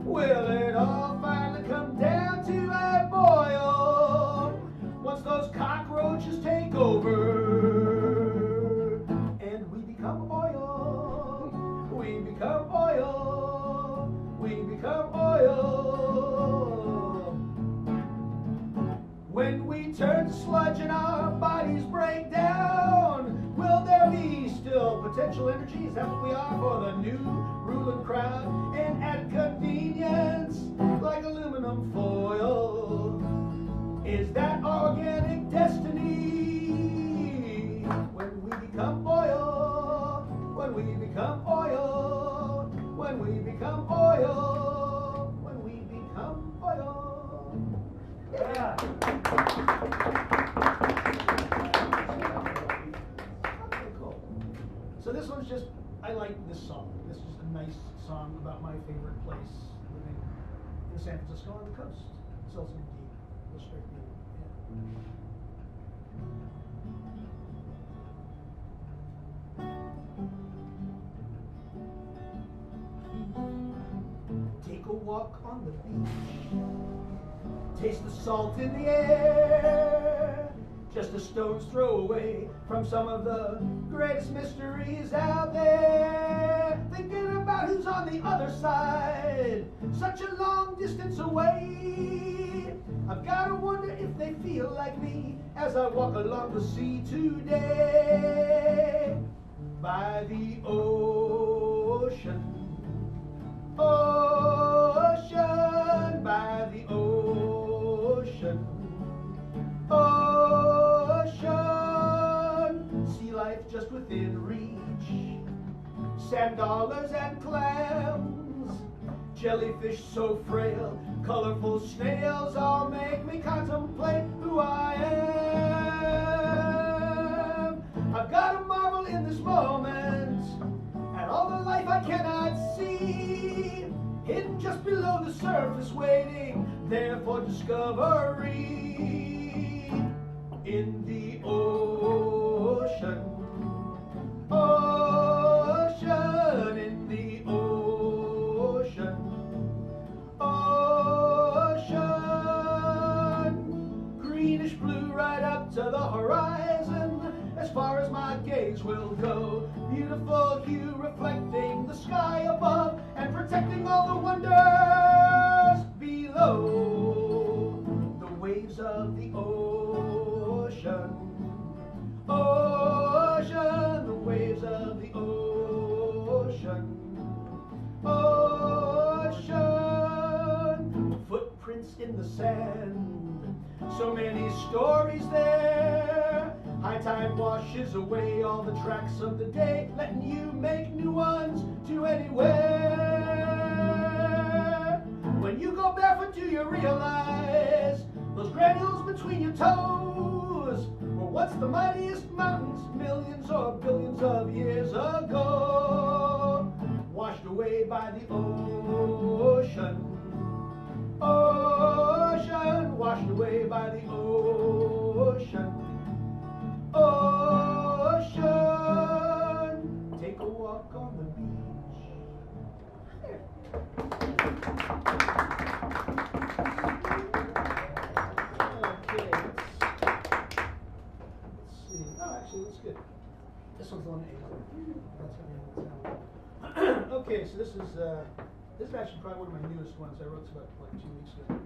Will it all finally come down to a boil once those cockroaches take over and we become oil? We become oil. We become oil. When we turn to sludge and our bodies break down, will there be still potential energy? Is that what we are for the new ruling crowd? And at convenience, like aluminum foil, is that organic destiny? When we become oil, when we become oil. this song. This is a nice song about my favorite place, living in San Francisco on the coast. It's also in D. Go straight D. Yeah. Take a walk on the beach. Taste the salt in the air. Just a stone's throw away from some of the greatest mysteries out there. Thinking about who's on the other side, such a long distance away. I've gotta wonder if they feel like me as I walk along the sea today. By the ocean, ocean, by the ocean, ocean, sea life just within reach, sand dollars and clams, jellyfish so frail, colorful snails all make me contemplate who I am. I've got to marvel in this moment at all the life I cannot see, hidden just below the surface, waiting there for discovery. In the ocean, ocean, in the ocean, ocean, greenish blue right up to the horizon, as far as my gaze will go. Beautiful hue reflecting the sky above and protecting all the wonders below. The waves of the ocean, ocean, the waves of the ocean, ocean, footprints in the sand, so many stories there. High tide washes away all the tracks of the day, letting you make new ones to anywhere. When you go barefoot, do you realize those granules between your toes were once the mightiest mountains millions or billions of years ago, washed away by the ocean, ocean, washed away by the ocean, ocean. Take a walk on the beach. Okay, let's see. Oh, actually, that's good. This one's on A. That's gonna Okay, so this is actually probably one of my newest ones. I wrote this about like 2 weeks ago.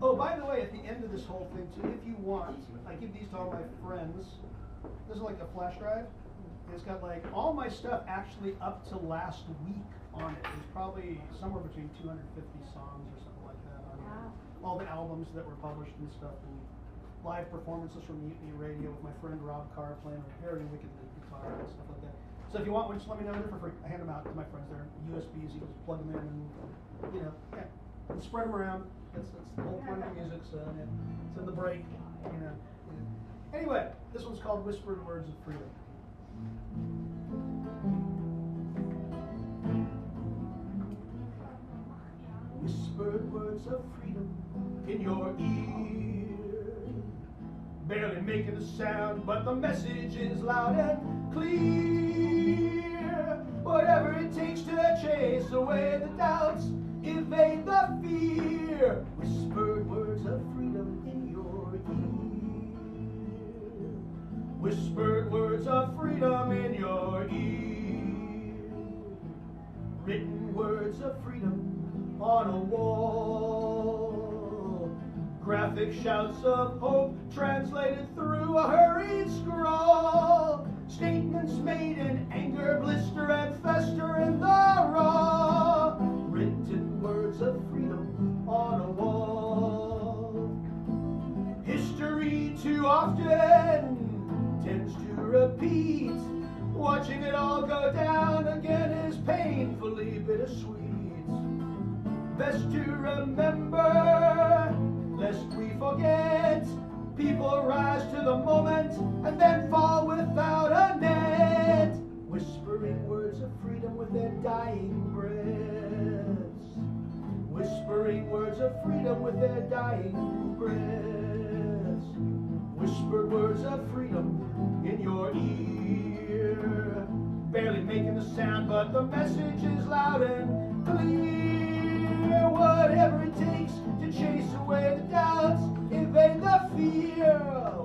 Oh, by the way, at the end of this whole thing too, if you want, I give these to all my friends. This is like a flash drive. It's got like all my stuff actually up to last week on it. There's probably somewhere between 250 songs or something like that on it. All the albums that were published and stuff, and live performances from Mutiny Radio with my friend Rob Carr playing a very wicked guitar and stuff like that. So if you want one, just let me know. They're for free. I hand them out to my friends. They're USBs. You can just plug them in and, you know, yeah, and spread them around. That's the whole point of music. So yeah, it's in the break, you know. Yeah. Anyway, this one's called Whispered Words of Freedom. Whispered words of freedom in your ear, barely making a sound, but the message is loud and clear. Whatever it takes to chase away the doubts, evade the fear. Whispered words of freedom in your ear. Whispered words of freedom in your ear. Written words of freedom on a wall. Graphic shouts of hope translated through a hurried scrawl. Statements made in anger blister and fester in the raw. Written words of freedom on a wall. History too often tends to repeat. Watching it all go down again is painfully bittersweet. Best to remember, lest we forget. People rise to the moment and then fall without a net. Whisper whispering words of freedom with their dying breaths. Whispering words of freedom with their dying breaths. Whispered words of freedom in your ear. Barely making a sound, but the message is loud and clear. Whatever it takes to chase away the doubts, evade the fear.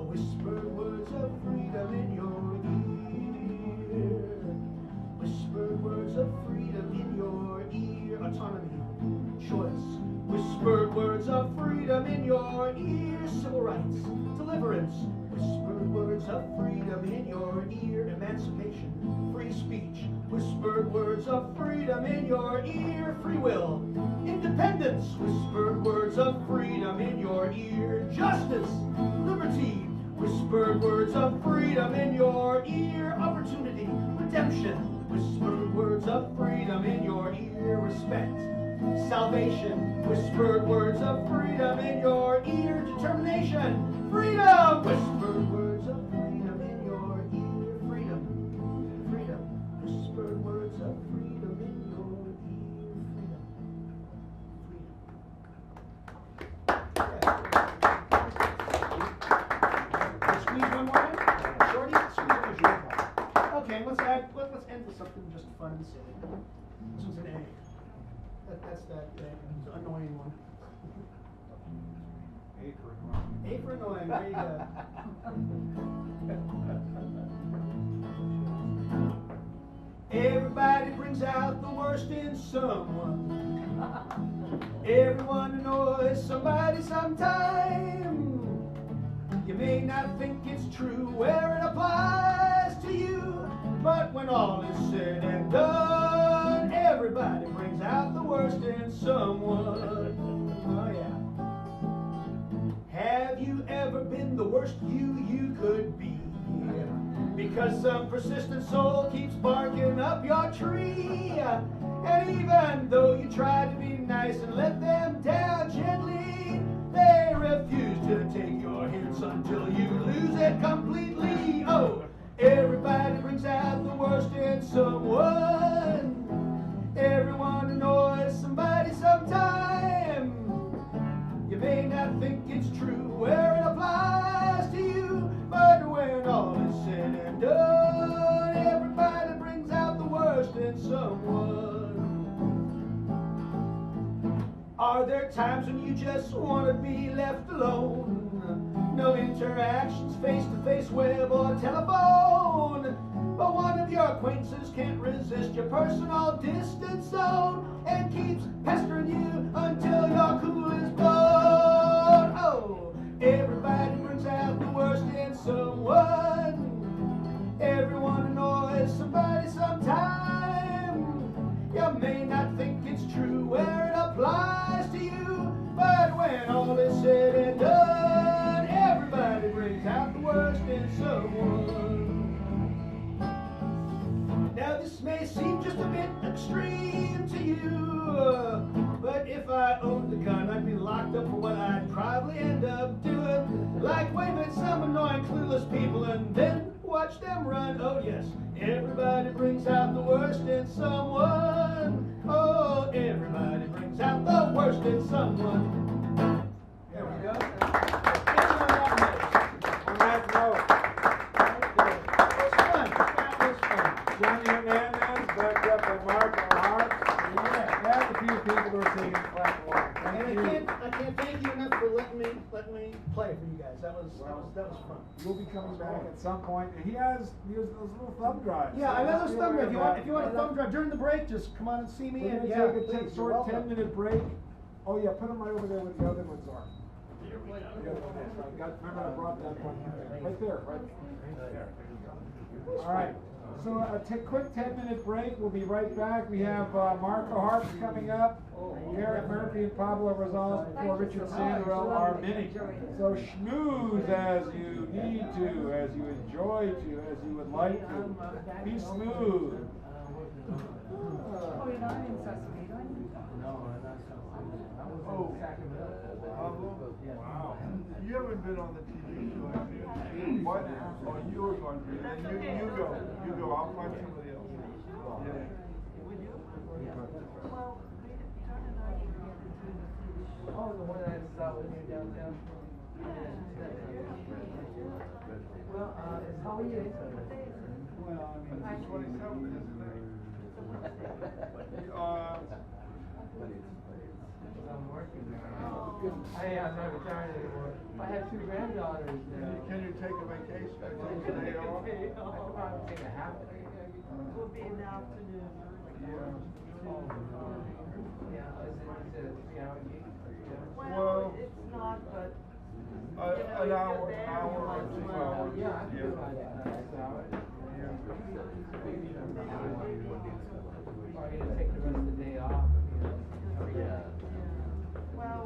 Whispered words of freedom in your ear. Whispered words of freedom in your ear. Autonomy, choice. Whispered words of freedom in your ear. Civil rights, deliverance. Whispered words of freedom in your ear. Emancipation, free speech. Whispered words of freedom in your ear. Free will, independence. Whispered words of freedom in your ear. Justice, liberty. Whispered words of freedom in your ear. Opportunity, redemption. Whispered words of freedom in your ear. Respect, salvation. Whispered words of freedom in your ear. Determination, freedom. Whispered words of freedom in your ear. Freedom, freedom. Whispered words of freedom in your ear. Freedom, freedom. Squeeze one more in? Shorty? Squeeze one more. Okay, let's end with something just fun and silly. This one's an A. That's that annoying one. A for annoying. A for annoying, there you go. Everybody brings out the worst in someone. Everyone annoys somebody sometime. You may not think it's true where it applies to you, but when all is said and done, everybody brings out the worst in someone. Oh yeah. Have you ever been the worst you could be? Because some persistent soul keeps barking up your tree. And even though you try to be nice and let them down gently, they refuse to take your hints until you lose it completely. Oh, everybody brings out the worst in someone. Everyone annoys somebody sometime. You may not think it's true where it applies to you, but when all is said and done, everybody brings out the worst in someone. Are there times when you just want to be left alone? No interactions, face-to-face, web or telephone. But one of your acquaintances can't resist your personal distance zone and keeps pestering you until your cool is blown. Oh, everybody brings out the worst in someone. Everyone annoys somebody sometime. You may not think it's true where it applies to you, but when all is said and done, everybody brings out the worst in someone. Now this may seem just a bit extreme to you, but if I owned a gun, I'd be locked up for what I'd probably end up doing, like waving at some annoying clueless people and then watch them run. Oh yes, everybody brings out the worst in someone. Oh, everybody brings out the worst in someone. There we go. On that note, that was fun. Johnny Hernandez, backed up by Mark O'Hart. That's a few people who are singing clap along. Thank you. And I can't thank you enough for letting me play for you guys. That was fun. You'll be coming back at some point. He has those little thumb drives. Yeah, I have those thumb drives. drive. If you want a thumb drive during the break, just come on and see me. We're And gonna yeah, take a please, short you're welcome. 10-minute break. Oh yeah, put them right over there where the other ones are. The other one is. Remember I brought that one there. Right there, right there. All right. So quick 10-minute break. We'll be right back. We have Mark O'Hart coming up, Garrett Murphy and Pablo Rosales before Richard Sandrell are mini. So schmooze as you need to, as you enjoy to, as you would like to. Be smooth. Oh, you're not in Sesame, are you? Oh, wow. You haven't been on the TV show, have you? What? Oh, you were going to. Then you go. I'll find somebody else. Oh, the one I saw when you're downtown. Well, how are you? Well, I mean, it's 27, isn't it? I'm working now. I'm not retired anymore. I have 2 granddaughters now. Can you take a vacation? Take a day off? I could probably take a half day. Will be in the afternoon. Yeah, it's a 3-hour gig. Well, It's not, but. An hour or 2 hours. Yeah, I can do like 6 hours. Probably gonna take the rest of the day off. Yeah. Well.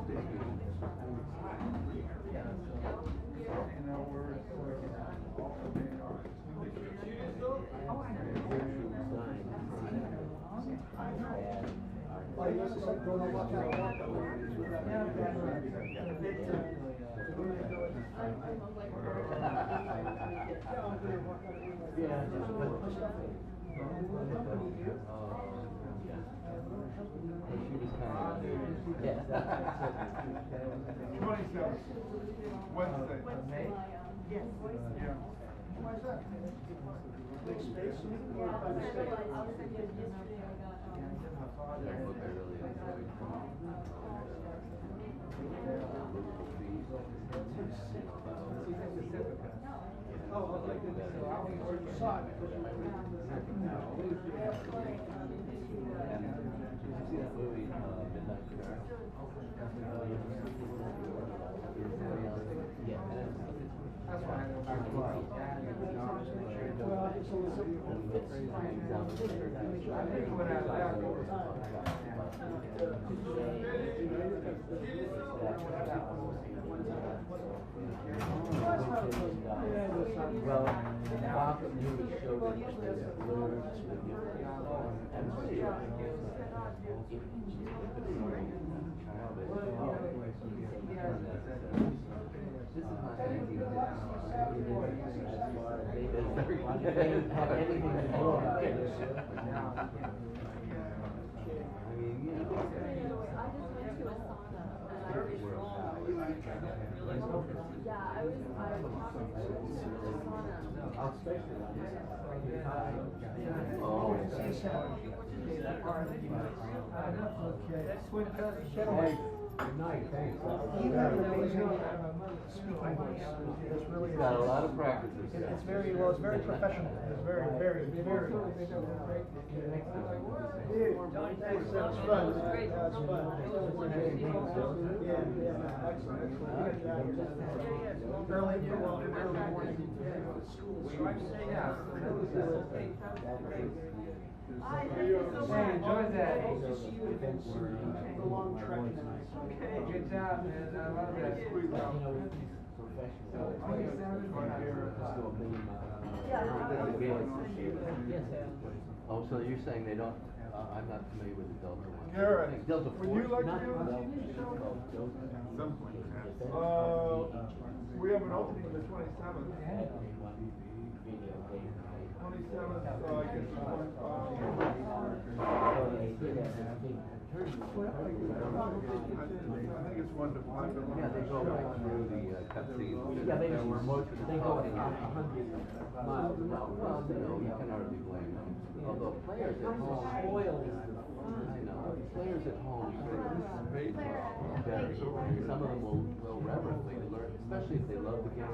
Wednesday. Yes. Yeah. Why is that? Big space? Well, Bob really showed it with the blurs with you. And this is not anything that have anything to do with it. I mean, you know. Yeah, I was talking to Oh. Good night, thanks. Even an amazing speaking voice. It's really. He's got a lot of practice. It's very, well, it's very professional. It's very, very, very. That was fun. That was fun. Yeah, excellent. Early, well, in early morning. School. Hey, enjoy that. The long trek tonight. Okay. Good job, man. I love that. Oh, so you're saying they don't, I'm not familiar with the Delta one. Garrett, Delta would Force? you like to be on the TV show? We have an opening the 27th. 27th, I guess it's 25. I think it's 1 to 5. Yeah, they go right through the cut scenes. Yeah, they go 100 miles an hour. Well, you can hardly blame them. Although players at home, I know, players at home, very, some of them will reverently learn, especially if they love the game,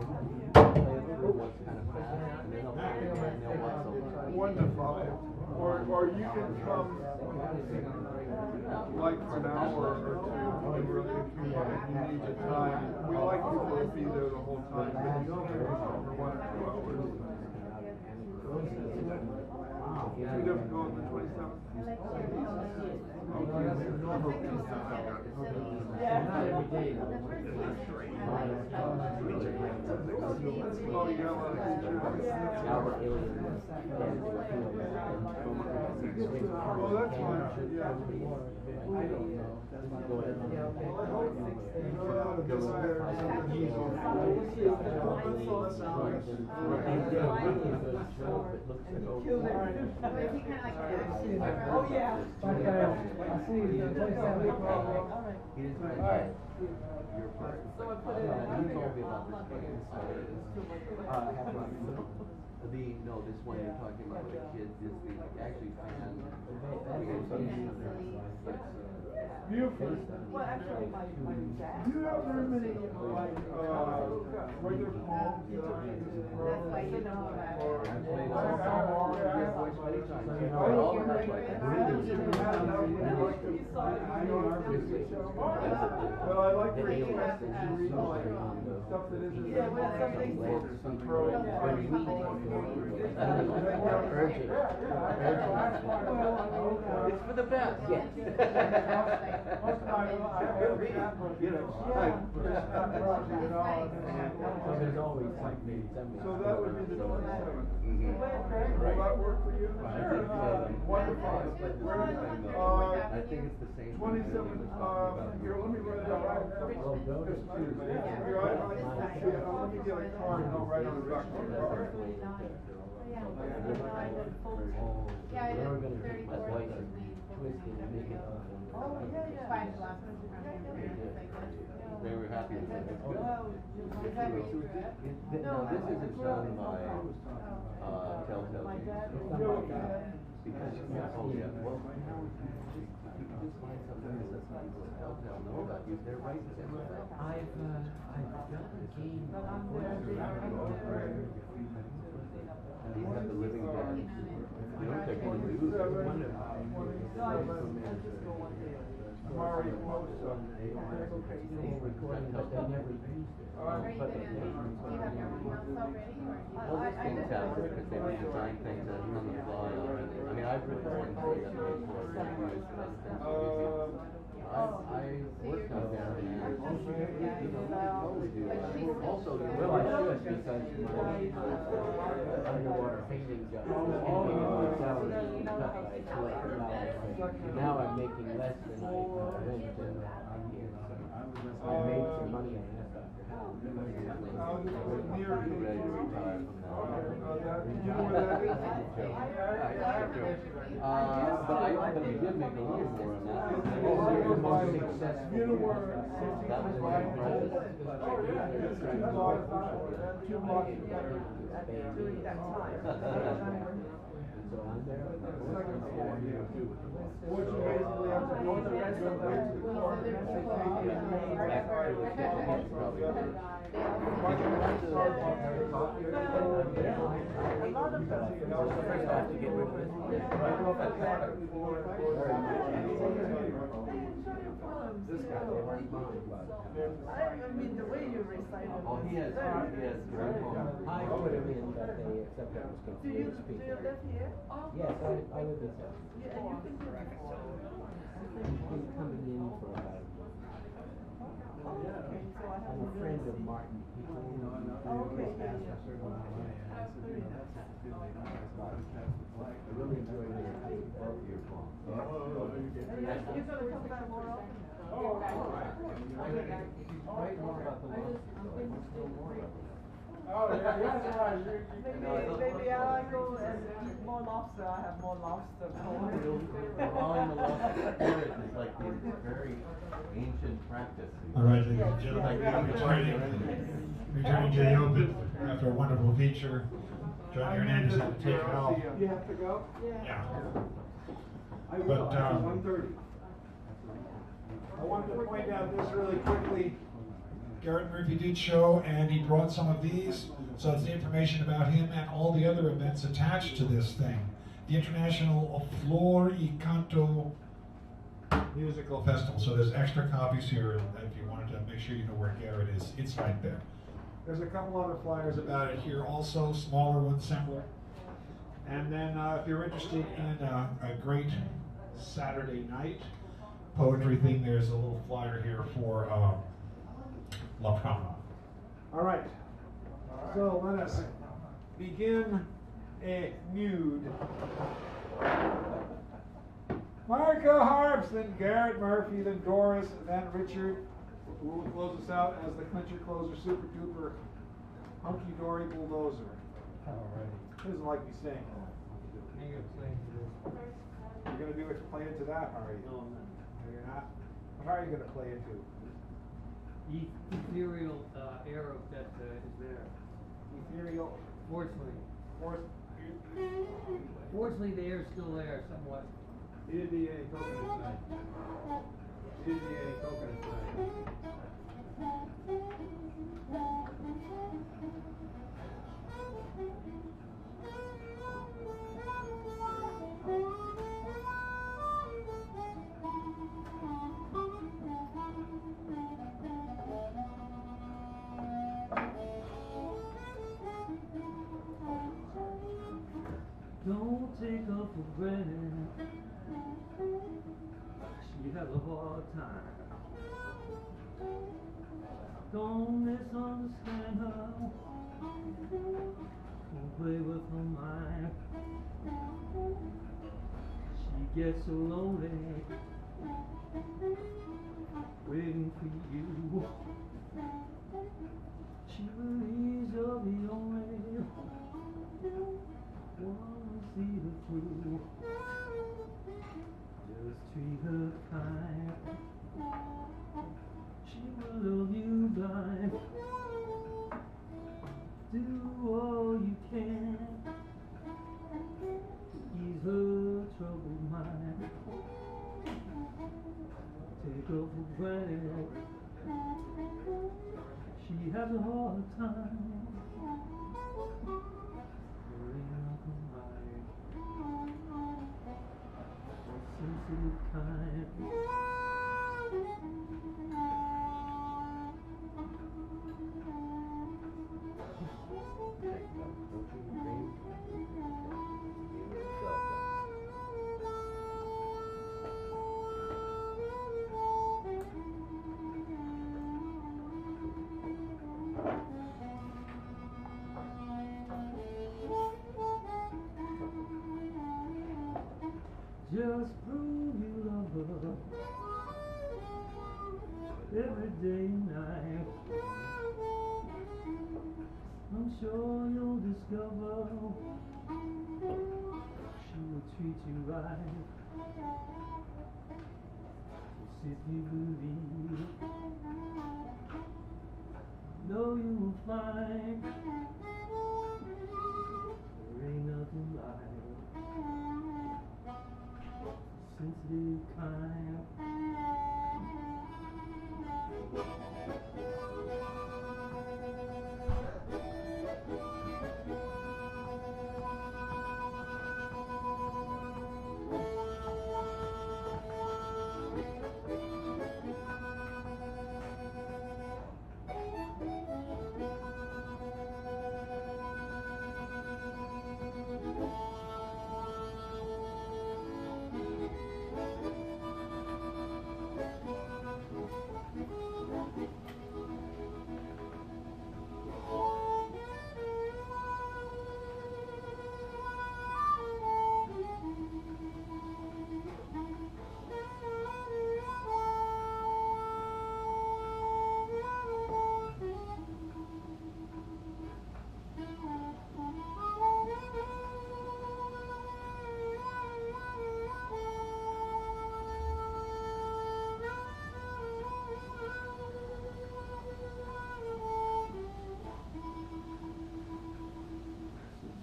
play it through what's kind of fast, and then they'll play it again, and they'll want to learn. 1 to 5. Or you can come like for an hour or 2 if you need the time. We like people to be there the whole time, but you don't have to for 1 or 2 hours. Too difficult on the 27th. Okay. Not every day, though. Albert Alien. Oh, that's fine, yeah. I don't know. Go ahead. Oh, yeah. I see you. Alright. Your part. So I put it You in. told me about this place. No, this one you're talking about the kids is the actually fan. Beautiful. Well, actually, my dad. Do you have very many, regular poems that are in this program? That's why you know that. Or, well, I like your interest in reading like stuff that isn't. Yeah, when something's It's for the best. Yes. There's always like maybe something. So that would be the 27th. Mhm. Will that work for you? Wonderful. I think it's the same. 27th, here, let me write it out. Here, let me get a card and I'll write on the back of the card. Yeah, I did 34 They were happy with it. It's good. Is that what you read? No, this isn't done by Telltale Games. Because, oh yeah, well, just find something that lets people at Telltale know about you. They're right in the I've done a game. These have the living dead. You don't take any news. Mari Post. Recording, but they never used it. Are you gonna, do you have your own house already, or? Well, this thing sounds because they design things that on the fly. I mean, I've written one for that made for I worked out there and also, well, I should because my underwater painting job. Now I'm making less than I went to. I made some money on that after how. Near ready to retire from that. Do you know where that is? But we did make a little more on that. You know where? That was my impression. During that time. So I'm there. What you basically have to do is the rest of the court and This guy, they weren't mine, but. I mean, the way you recite it. Oh, he has great poems. I put him in, but they accepted it was Do you confused people. live here? Yes, I live in South. Yeah, and you've been here before. He's been coming in for about a month. Okay, so I I'm a friend of Martin. He told me. Okay, yeah, yeah. I really enjoy reading both of your poems. You're gonna come back more often? Write more about the love. Oh, yeah, that's right. Maybe I go and eat more lobster. I have more lobster. Allowing the love spirit is like this very ancient practice. All right, ladies and gentlemen, returning to the open after a wonderful feature. John Hernandez had to take it off. You have to go? Yeah. I But, will, at 1:30. I wanted to point out this really quickly. Garrett Murphy did show, and he brought some of these, so it's the information about him and all the other events attached to this thing. The International Flor y Canto Musical Festival, so there's extra copies here if you wanted to make sure you know where Garrett is. It's right there. There's a couple other flyers about it here also, smaller ones similar. And then if you're interested in a great Saturday night, poetry thing, there's a little flyer here for La Prama. All right. So let us begin a nude. Marco Harps, then Garrett Murphy, then Doris, then Richard, who will close us out as the clincher closer, super duper, hunky dory bulldozer. Alrighty. He doesn't like me saying that. I'm gonna play for this. You're gonna do it, play into that, are you? No, I'm not. No, you're not. How are you gonna play into? Ethereal air that is there. Ethereal. Fortunately. Force. Fortunately, the air's still there somewhat. You didn't need any coconut tonight. You didn't need any coconut tonight. Don't take her for granted. She has a hard time. Don't misunderstand her. Don't play with her mind. She gets so lonely, waiting for you. She believes you're the only one to see her through. Just treat her kind. She will love you blind. Do all you can to ease her troubled mind. Take her for granted. She has a hard time. There ain't nothing like a sensitive kind. Just prove you love her every day and night. I'm sure you'll discover she will treat you right. Just if you believe, know you will find there ain't nothing like sensitive kind.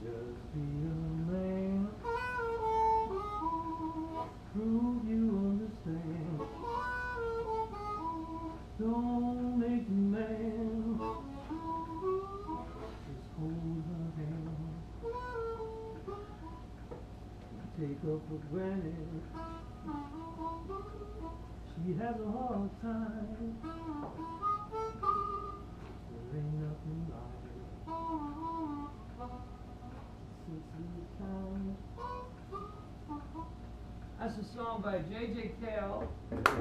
Just be a man, prove you understand. Don't make me mad, just hold her hand. Take her for granted, she has a hard time. There ain't nothing like it. That's a song by J.J. Cale. Passed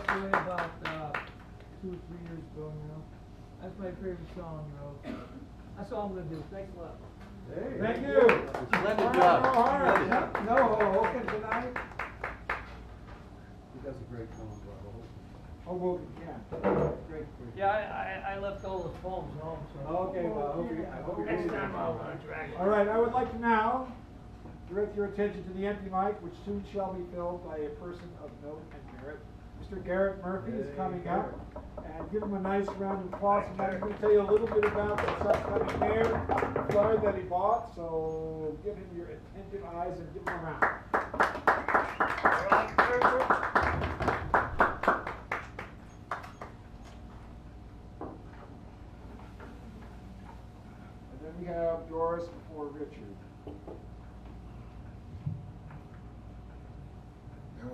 away about 2 or 3 years ago now. That's my favorite song he wrote. That's all I'm gonna do. Thanks a lot. Hey, thank you. Splendid All job. right, all right. Splendid. No Hogan tonight. He does a great poem about Oh, Hogan, yeah. Great. Yeah, I left all the poems home, so. Okay, well, I hope you Next time I'll drag it. All right, I would like to now direct your attention to the empty mic, which soon shall be filled by a person of note and merit. Mr. Garrett Murphy is coming up, and give him a nice round of applause. And I'm going to tell you a little bit about this upcoming mayor flyer that he bought, so give him your attentive eyes and give him a round. And then we have Doris before Richard. And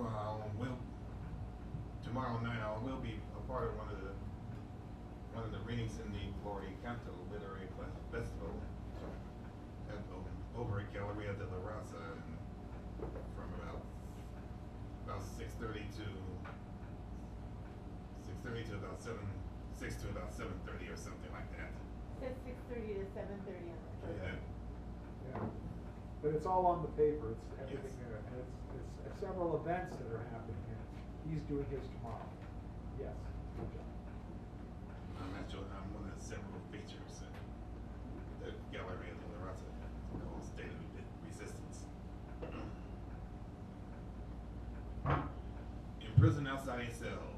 tomorrow night I will be a part of one of the readings in the Florida Canto Literary Festival over at Galleria de la Raza, and from about 6:30 to about 7:30 or something like that. It's 6:30 to 7:30 on the Yeah. Yeah. But it's all on the paper, it's everything there, and it's several events that are happening, and he's doing his tomorrow. Yes, good job. I'm one of several features at the Galleria de la Raza called State of Resistance. In prison outside a cell.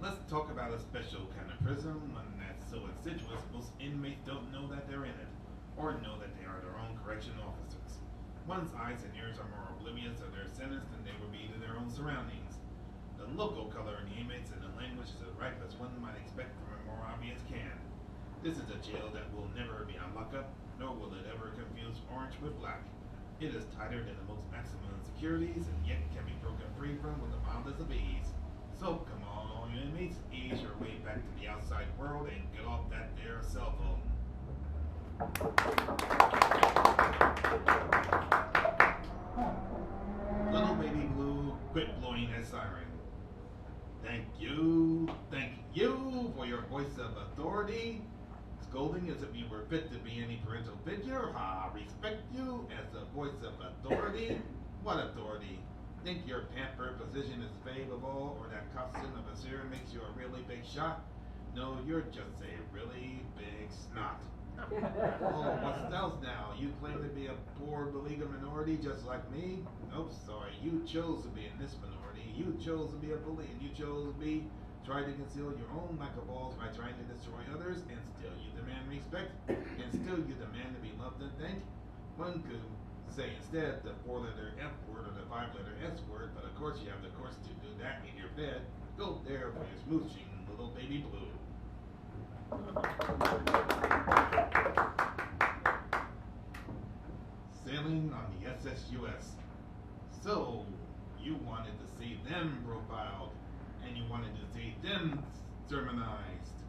Let's talk about a special kind of prison, one that's so insidious most inmates don't know that they're in it, or know that they are their own correction officers. One's eyes and ears are more oblivious of their sentence than they would be to their own surroundings. The local color in the inmates and the language is as ripe as one might expect from a more obvious can. This is a jail that will never be on lockup, nor will it ever confuse orange with black. It is tighter than the most maximum securities, and yet can be broken free from with the mildest of ease. So come on, all you inmates, ease your way back to the outside world and get off that there cell phone. Little baby blue, quit blowing that siren. Thank you for your voice of authority. Scolding as if you were fit to be any parental figure. Respect you as a voice of authority. What authority? Think your pampered position is favorable, or that costume of a seer makes you a really big shot? No, you're just a really big snot. Oh, what's else now? You claim to be a poor, beleaguered minority just like me? Nope, sorry. You chose to be in this minority. You chose to be a bully, and you chose to be trying to conceal your own lack of balls by trying to destroy others, and still you demand respect, and still you demand to be loved and thanked. One could say instead the 4-letter F word or the 5-letter S word, but of course you have the course to do that in your bed. Go there for your smooching, little baby blue. Sailing on the SSUS. So, you wanted to see them profiled, and you wanted to see them sermonized,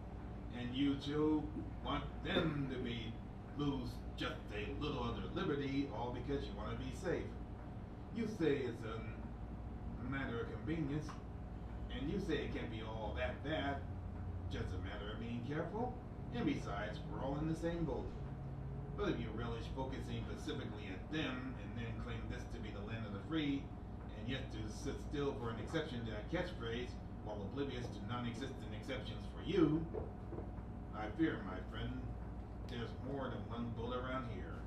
and you too want them to lose just a little of their liberty, all because you want to be safe. You say it's a matter of convenience, and you say it can't be all that bad, just a matter of being careful, and besides, we're all in the same boat. But if you relish focusing specifically at them, and then claim this to be the land of the free, and yet to sit still for an exception to that catchphrase, while oblivious to non-existent exceptions for you, I fear, my friend, there's more than one boat around here.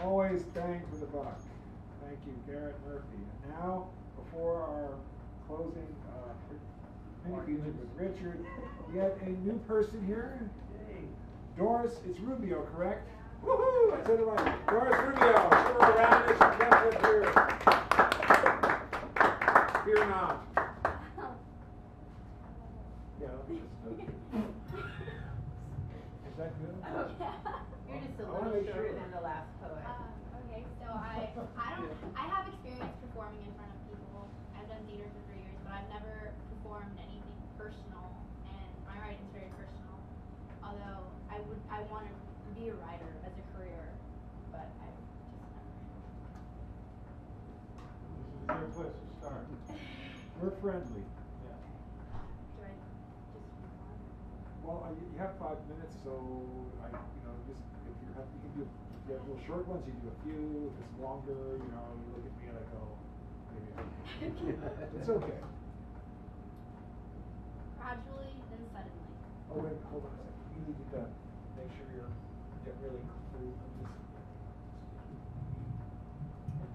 Always bang for the buck. Thank you, Garrett Murphy. And now, before our closing mini feature with Richard, we have a new person here. Doris, it's Rubio, correct? Woohoo! I said it right. Doris Rubio, give her a round as she comes up here. Fear not. Yeah, let me just note. Is that good? Oh, yeah. You're just a I wanna little make shorter sure. than the last poet. Okay, so I have experience performing in front of people. I've done theater for 3 years, but I've never performed anything personal, and I my writing's very personal. Although I want to be a writer as a career, but I've just never. This is a good place to start. We're friendly. Yeah. Do I just move on? Well, you have 5 minutes, so just if you have, you can do. If you have little short ones, you do a few. If it's longer, you look at me and I go, maybe. It's okay. Gradually, then suddenly. Oh wait, hold on a second. You need to make sure you're get really cool.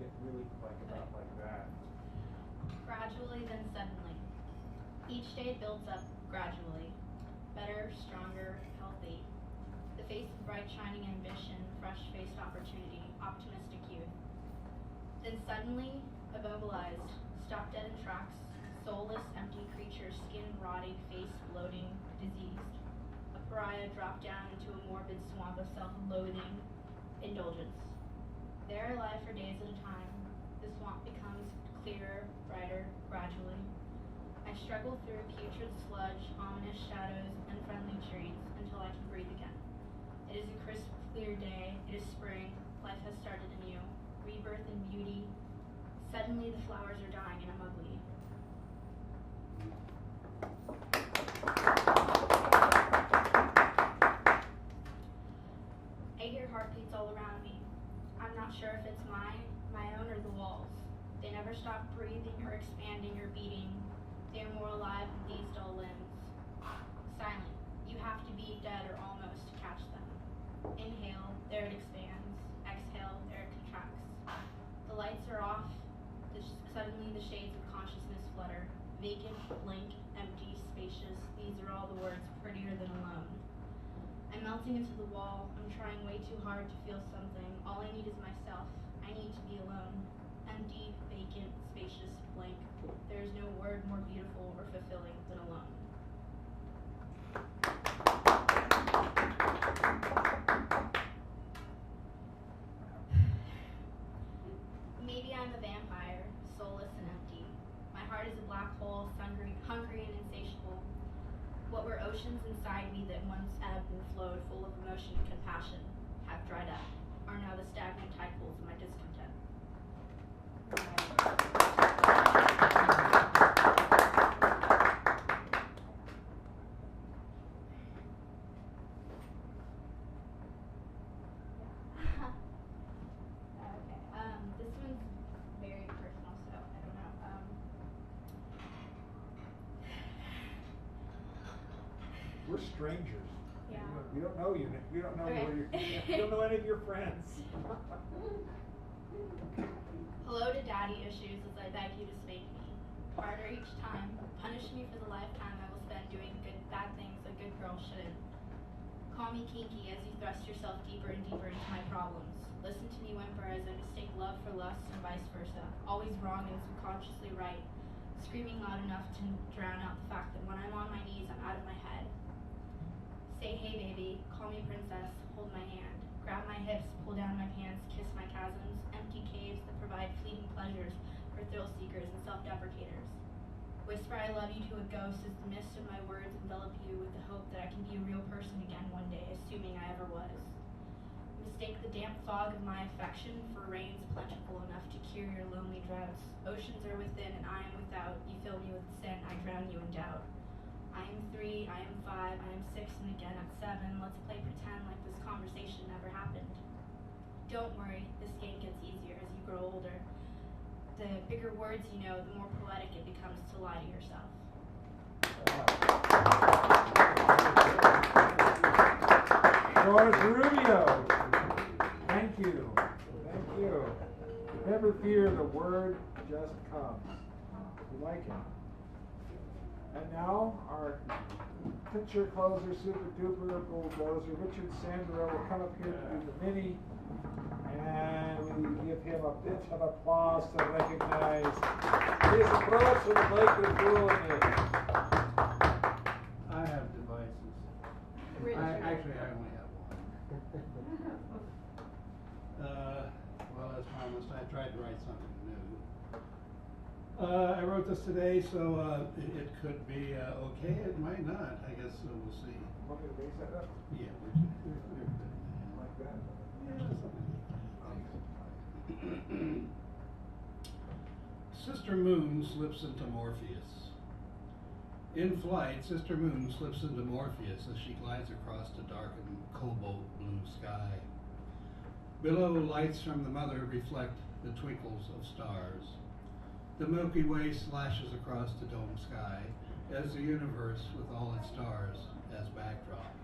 Get really about like that. Gradually, then suddenly. Each day builds up gradually. Better, stronger, healthy. The face of bright, shining ambition, fresh-faced opportunity, optimistic youth. Then suddenly, immobilized, stopped dead in tracks, soulless, empty creature, skin rotting, face bloating, diseased. A pariah dropped down into a morbid swamp of self-loathing, indulgence. There I lie for days at a time. The swamp becomes clearer, brighter, gradually. I struggle through putrid sludge, ominous shadows, unfriendly trees, until I can breathe again. It is a crisp, clear day. It is spring. Life has started anew. Rebirth and beauty. Suddenly the flowers are dying and I'm ugly. I hear heartbeats all around me. I'm not sure if it's my own or the walls. They never stop breathing or expanding or beating. They are more alive than these dull limbs. Silent. You have to be dead or almost to catch them. Inhale, there it expands. Exhale, there it contracts. The lights are off. Suddenly the shades of consciousness flutter. Vacant, blank, empty, spacious. These are all the words prettier than alone. I'm melting into the wall. I'm trying way too hard to feel something. All I need is myself. I need to be alone. Empty, vacant, spacious, blank. There is no word more beautiful or fulfilling than alone. Maybe I'm a vampire, soulless and empty. My heart is a black hole, hungry and insatiable. What were oceans inside me that once ebbed and flowed, full of emotion and compassion, have dried up, are now the stagnant tide pools of my discontent. This one's very personal, so I don't know. We're strangers. Yeah. We don't know you. We don't know Okay. we don't know any of your friends. Hello to daddy issues as I beg you to spank me. Harder each time. Punish me for the lifetime I will spend doing bad things a good girl shouldn't. Call me kinky as you thrust yourself deeper and deeper into my problems. Listen to me whimper as I mistake love for lust and vice versa. Always wrong and subconsciously right. Screaming loud enough to drown out the fact that when I'm on my knees, I'm out of my head. Say hey baby, call me princess, hold my hand. Grab my hips, pull down my pants, kiss my chasms, empty caves that provide fleeting pleasures for thrill seekers and self-deprecators. Whisper I love you to a ghost as the mist of my words envelop you with the hope that I can be a real person again one day, assuming I ever was. Mistake the damp fog of my affection for rains plentiful enough to cure your lonely droughts. Oceans are within and I am without. You fill me with sin, I drown you in doubt. I am 3, I am 5, I am 6, and again at 7. Let's play pretend like this conversation never happened. Don't worry, this game gets easier as you grow older. The bigger words you know, the more poetic it becomes to lie to yourself. George Rubio. Thank you. Thank you. Never fear, the word just comes. We like it. And now our picture closer, super duper bulldozer, Richard Sandero, will come up here to do the mini. And we give him a bit of applause to recognize his approach to the Blake Rule. I have devices. Actually, I only have one. Well, as promised, I tried to write something new. I wrote this today, so it could be okay. It might not. I guess we'll see. Want me to base that up? Yeah, we're good. Like that? Yeah, something like that. Sister Moon slips into Morpheus. In flight, Sister Moon slips into Morpheus as she glides across the darkened cobalt blue sky. Below, lights from the Mother reflect the twinkles of stars. The Milky Way slashes across the dome sky as the universe with all its stars as backdrop.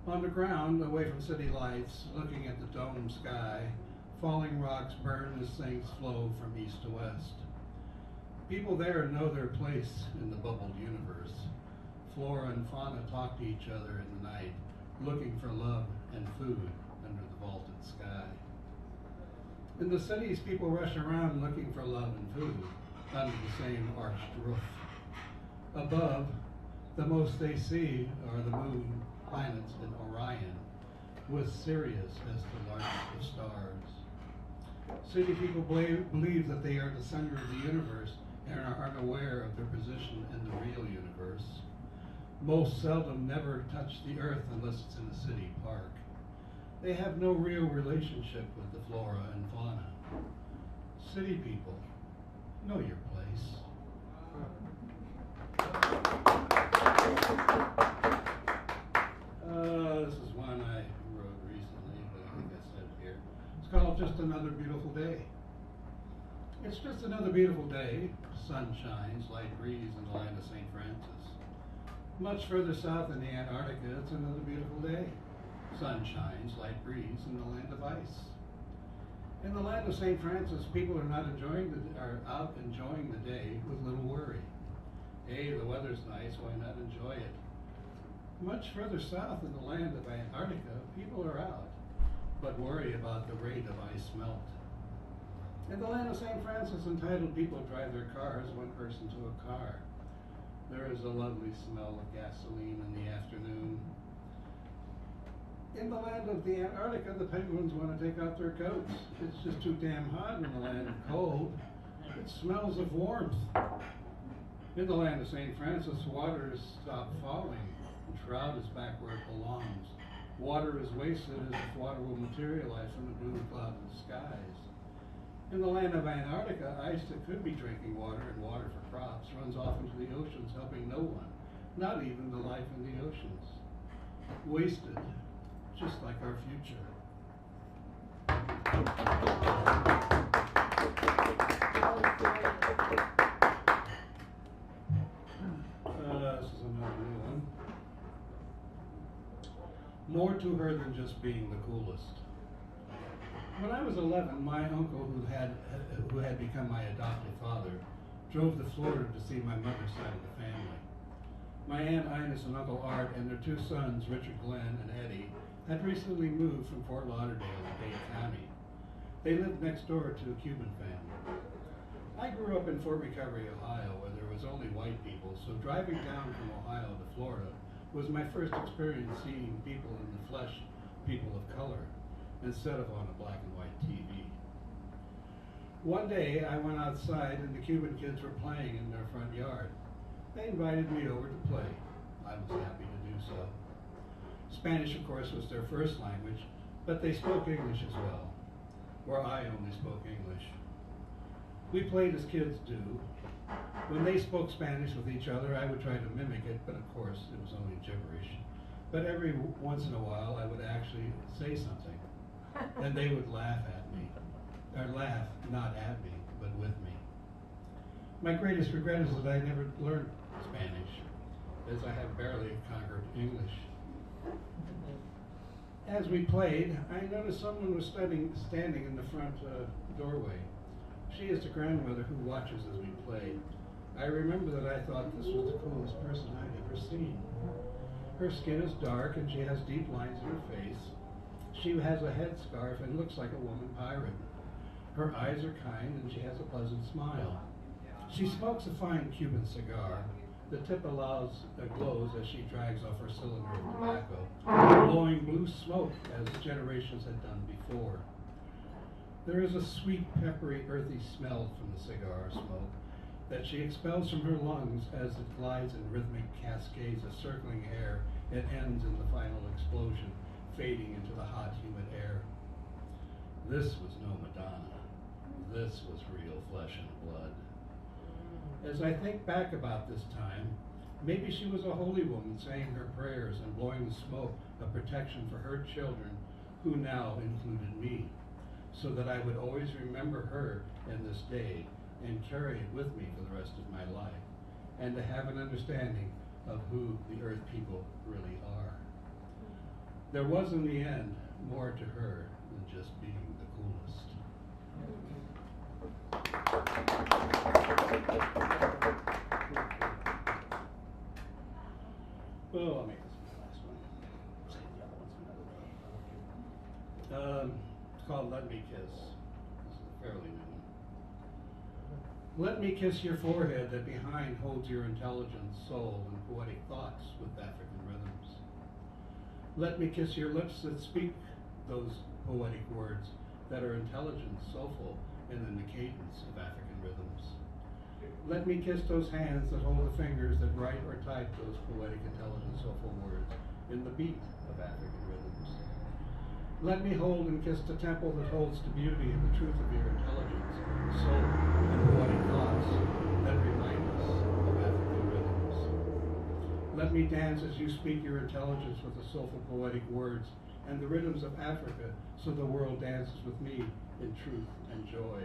On the ground, away from city lights, looking at the dome sky, falling rocks burn as things flow from east to west. People there know their place in the bubbled universe. Flora and fauna talk to each other in the night, looking for love and food under the vaulted sky. In the cities, people rush around looking for love and food under the same arched roof. Above, the most they see are the moon, planets, and Orion, with Sirius as the largest of stars. City people believe that they are the center of the universe and are unaware of their position in the real universe. Most seldom never touch the earth unless it's in a city park. They have no real relationship with the flora and fauna. City people, know your place. This is one I wrote recently, but I think I said it here. It's called Just Another Beautiful Day. It's just another beautiful day. Sun shines, light breeze in the land of St. Francis. Much further south in the Antarctica, it's another beautiful day. Sun shines, light breeze in the land of ice. In the land of St. Francis, people are out enjoying the day with little worry. Hey, the weather's nice, why not enjoy it? Much further south in the land of Antarctica, people are out, but worry about the rate of ice melt. In the land of St. Francis, entitled people drive their cars, one person to a car. There is a lovely smell of gasoline in the afternoon. In the land of the Antarctica, the penguins want to take off their coats. It's just too damn hot in the land of cold. It smells of warmth. In the land of St. Francis, water has stopped falling. The trout is back where it belongs. Water is wasted as if water will materialize from the blue clouded skies. In the land of Antarctica, ice that could be drinking water and water for crops runs off into the oceans, helping no one, not even the life in the oceans. Wasted, just like our future. This is another new one. More to her than just being the coolest. When I was 11, my uncle, who had become my adoptive father, drove to Florida to see my mother's side of the family. My Aunt Ines and Uncle Art and their two sons, Richard Glenn and Eddie, had recently moved from Fort Lauderdale to Dade County. They lived next door to a Cuban family. I grew up in Fort Recovery, Ohio, where there was only white people, so driving down from Ohio to Florida was my first experience seeing people in the flesh, people of color, instead of on a black and white TV. One day, I went outside and the Cuban kids were playing in their front yard. They invited me over to play. I was happy to do so. Spanish, of course, was their first language, but they spoke English as well, where I only spoke English. We played as kids do. When they spoke Spanish with each other, I would try to mimic it, but of course, it was only gibberish. But every once in a while, I would actually say something, and they would laugh at me. Or laugh, not at me, but with me. My greatest regret is that I never learned Spanish, as I have barely conquered English. As we played, I noticed someone was standing in the front doorway. She is the grandmother who watches as we play. I remember that I thought this was the coolest person I'd ever seen. Her skin is dark and she has deep lines in her face. She has a headscarf and looks like a woman pirate. Her eyes are kind and she has a pleasant smile. She smokes a fine Cuban cigar. The tip glows as she drags off her cylinder of tobacco, blowing blue smoke as generations had done before. There is a sweet, peppery, earthy smell from the cigar smoke that she expels from her lungs as it glides in rhythmic cascades of circling air and ends in the final explosion, fading into the hot, humid air. This was no Madonna. This was real flesh and blood. As I think back about this time, maybe she was a holy woman saying her prayers and blowing the smoke of protection for her children, who now included me, so that I would always remember her in this day and carry it with me for the rest of my life, and to have an understanding of who the Earth people really are. There was, in the end, more to her than just being the coolest. Well, I'll make this my last one. Save the other ones for another day. It's called Let Me Kiss. This is a fairly new one. Let me kiss your forehead that behind holds your intelligence, soul, and poetic thoughts with African rhythms. Let me kiss your lips that speak those poetic words that are intelligent, soulful, and in the cadence of African rhythms. Let me kiss those hands that hold the fingers that write or type those poetic, intelligent, soulful words in the beat of African rhythms. Let me hold and kiss the temple that holds the beauty and the truth of your intelligence, soul, and poetic thoughts that remind us of African rhythms. Let me dance as you speak your intelligence with the soulful, poetic words and the rhythms of Africa, so the world dances with me in truth and joy.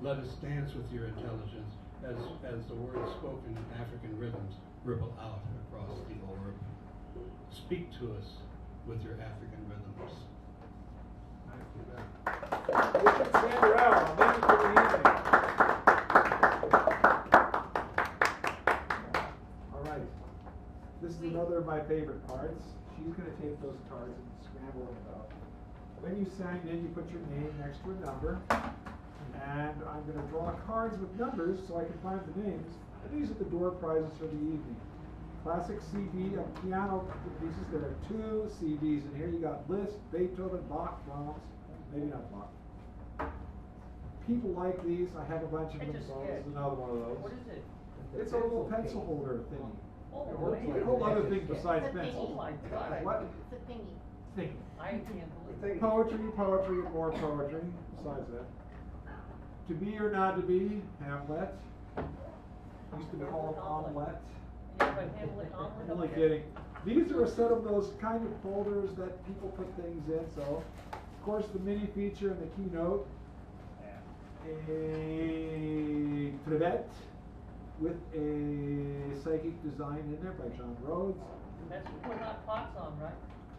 Let us dance with your intelligence as the words spoken in African rhythms ripple out across the orb. Speak to us with your African rhythms. Richard Sanderell, thank you for the evening. All right. This is another of my favorite parts. She's going to take those cards and scramble them about. When you signed in, you put your name next to a number. And I'm going to draw cards with numbers so I can find the names. And these are the door prizes for the evening. Classic CD of piano pieces. There are 2 CDs in here. You got Liszt, Beethoven, Bach, Brahms. Maybe not Bach. People like these. I have a bunch of them. So this is another one of those. What is it? It's a little pencil holder thingy. Oh, It works like a whole other thing besides It's a pencils. Oh my God. What? It's a thingy. Thingy. I can't believe it. Poetry, poetry, and more poetry. Besides that. To be or not to be, Hamlet. Used to be called omelette. Yeah, but Hamlet omelet. Only okay. kidding. These are a set of those kind of folders that people put things in. So, of course, the mini feature and the keynote. A trivet with a psychic design in there by John Rhodes. That's what put hot pots on, right?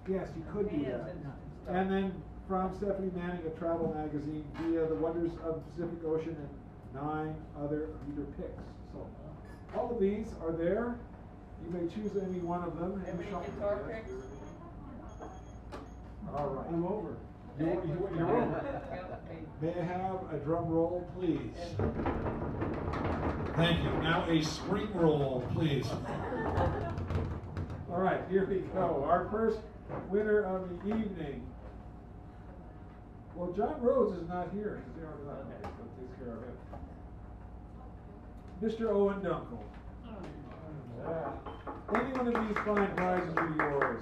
Yes, you could do Hands that. and stuff. And then from Stephanie Manning, a travel magazine, via the Wonders of the Pacific Ocean and 9 other reader picks. So all of these are there. You may choose any one of them. and Every shuffle guitar them. picks? All right. I'm over. You're over. May I have a drum roll, please? Thank you. Now a spring roll, please. All right, here we go. Our first winner of the evening. Well, John Rhodes is not here. He's there over there. Okay, so takes care of him. Mr. Owen Dunkel. Any one of these fine prizes are yours.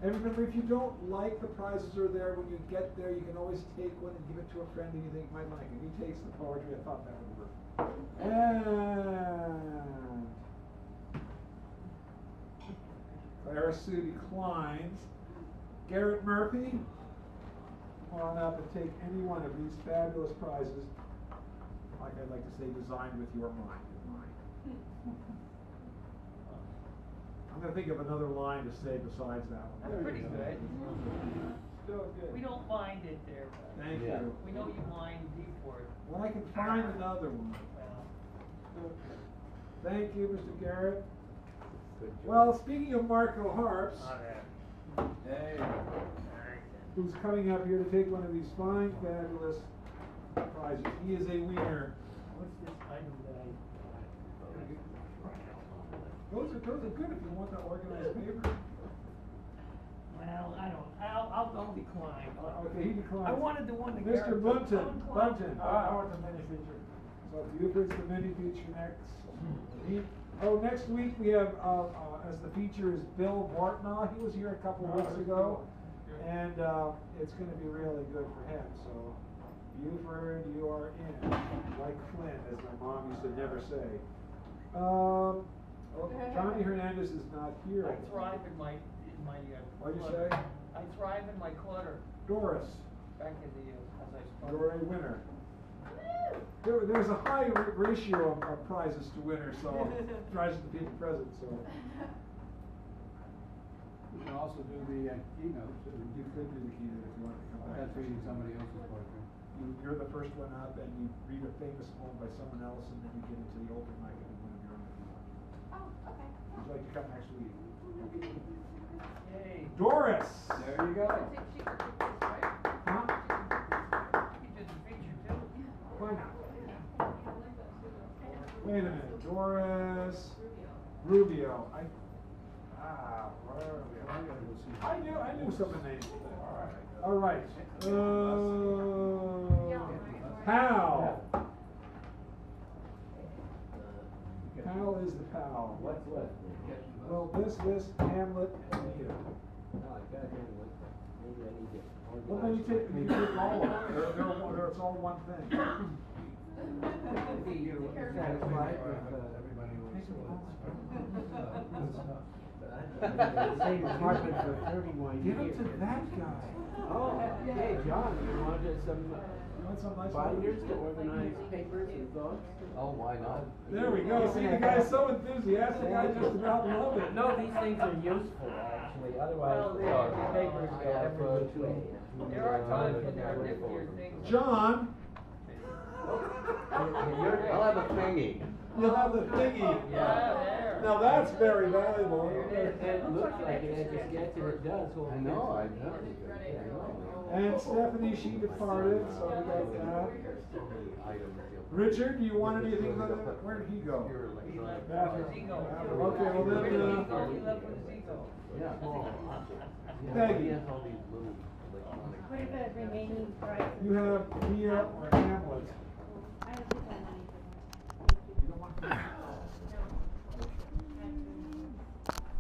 And remember, if you don't like the prizes are there, when you get there, you can always take one and give it to a friend who you think might like it. He takes the poetry. I thought that would work. And Clara Sue declines. Garrett Murphy, come on up and take any one of these fabulous prizes. Like I'd like to say, designed with your mind in mind. I'm going to think of another line to say besides that one. That's pretty good. Still good. We don't mind it there. But Thank you. We know you mind Deeport. When I can find another one. Thank you, Mr. Garrett. Well, speaking of Marco Harps, who's coming up here to take one of these fine, fabulous prizes. He is a winner. What's this item that I? Those are good if you want that organized paper. Well, I don't. I'll I'll decline. Okay, he declines. I wanted the one that Mr. Garrett took. Bunton, I'll decline. Bunton. I want the mini feature. So Buford's the mini feature next. Next week we have, as the feature is Bill Bartnaw. He was here a couple weeks ago. And it's going to be really good for him. So, Buford, you are in. Like Flynn, as my mom used to never say. Johnny Hernandez is not here. I thrive in my What'd you clutter. say? I thrive in my clutter. Doris, Back in the as I started. you're a winner. There's a high ratio of prizes to winners, so prizes to people present. So. You can also do the keynote. You could do the keynote if you want to come back. That's reading somebody else's poetry. You're the first one up, and you read a famous poem by someone else, and then you get into the open mic and do one of your own if you want. Oh, okay. Would you like to come next week? Yay. Doris! There you go. I think she could do this, right? Huh? You did the feature too. Why not? Wait a minute. Doris Rubio. Where are we? I knew some of the names. All right. Pal. Pal is the pal. What's left? Well, this, Hamlet, and you. No, I got Hamlet. Maybe I need to organize. Well, then you take all of them. It's all one thing. Maybe you're satisfied with Everybody wants same apartment for 31 Give years. it to that guy. Oh, hey, John, you wanted some nice binders to organize papers and thoughts? Oh, why not? There we go. See, the guy's so enthusiastic, I just about love it. No, these things are useful, actually. Otherwise, Well, the papers go every which way. There are times when there are niftier things. John, I'll have a thingy. you'll have the thingy. Yeah, there. Now that's very valuable. It looks like it just gets and it does. I know, I know. And Stephanie, she departed, so we got that. Richard, do you want anything other than, where did he go? He left with his ego. Okay, well then, He left with his ego. Yeah. Peggy, What are the remaining prizes? you have Mia or Hamlet.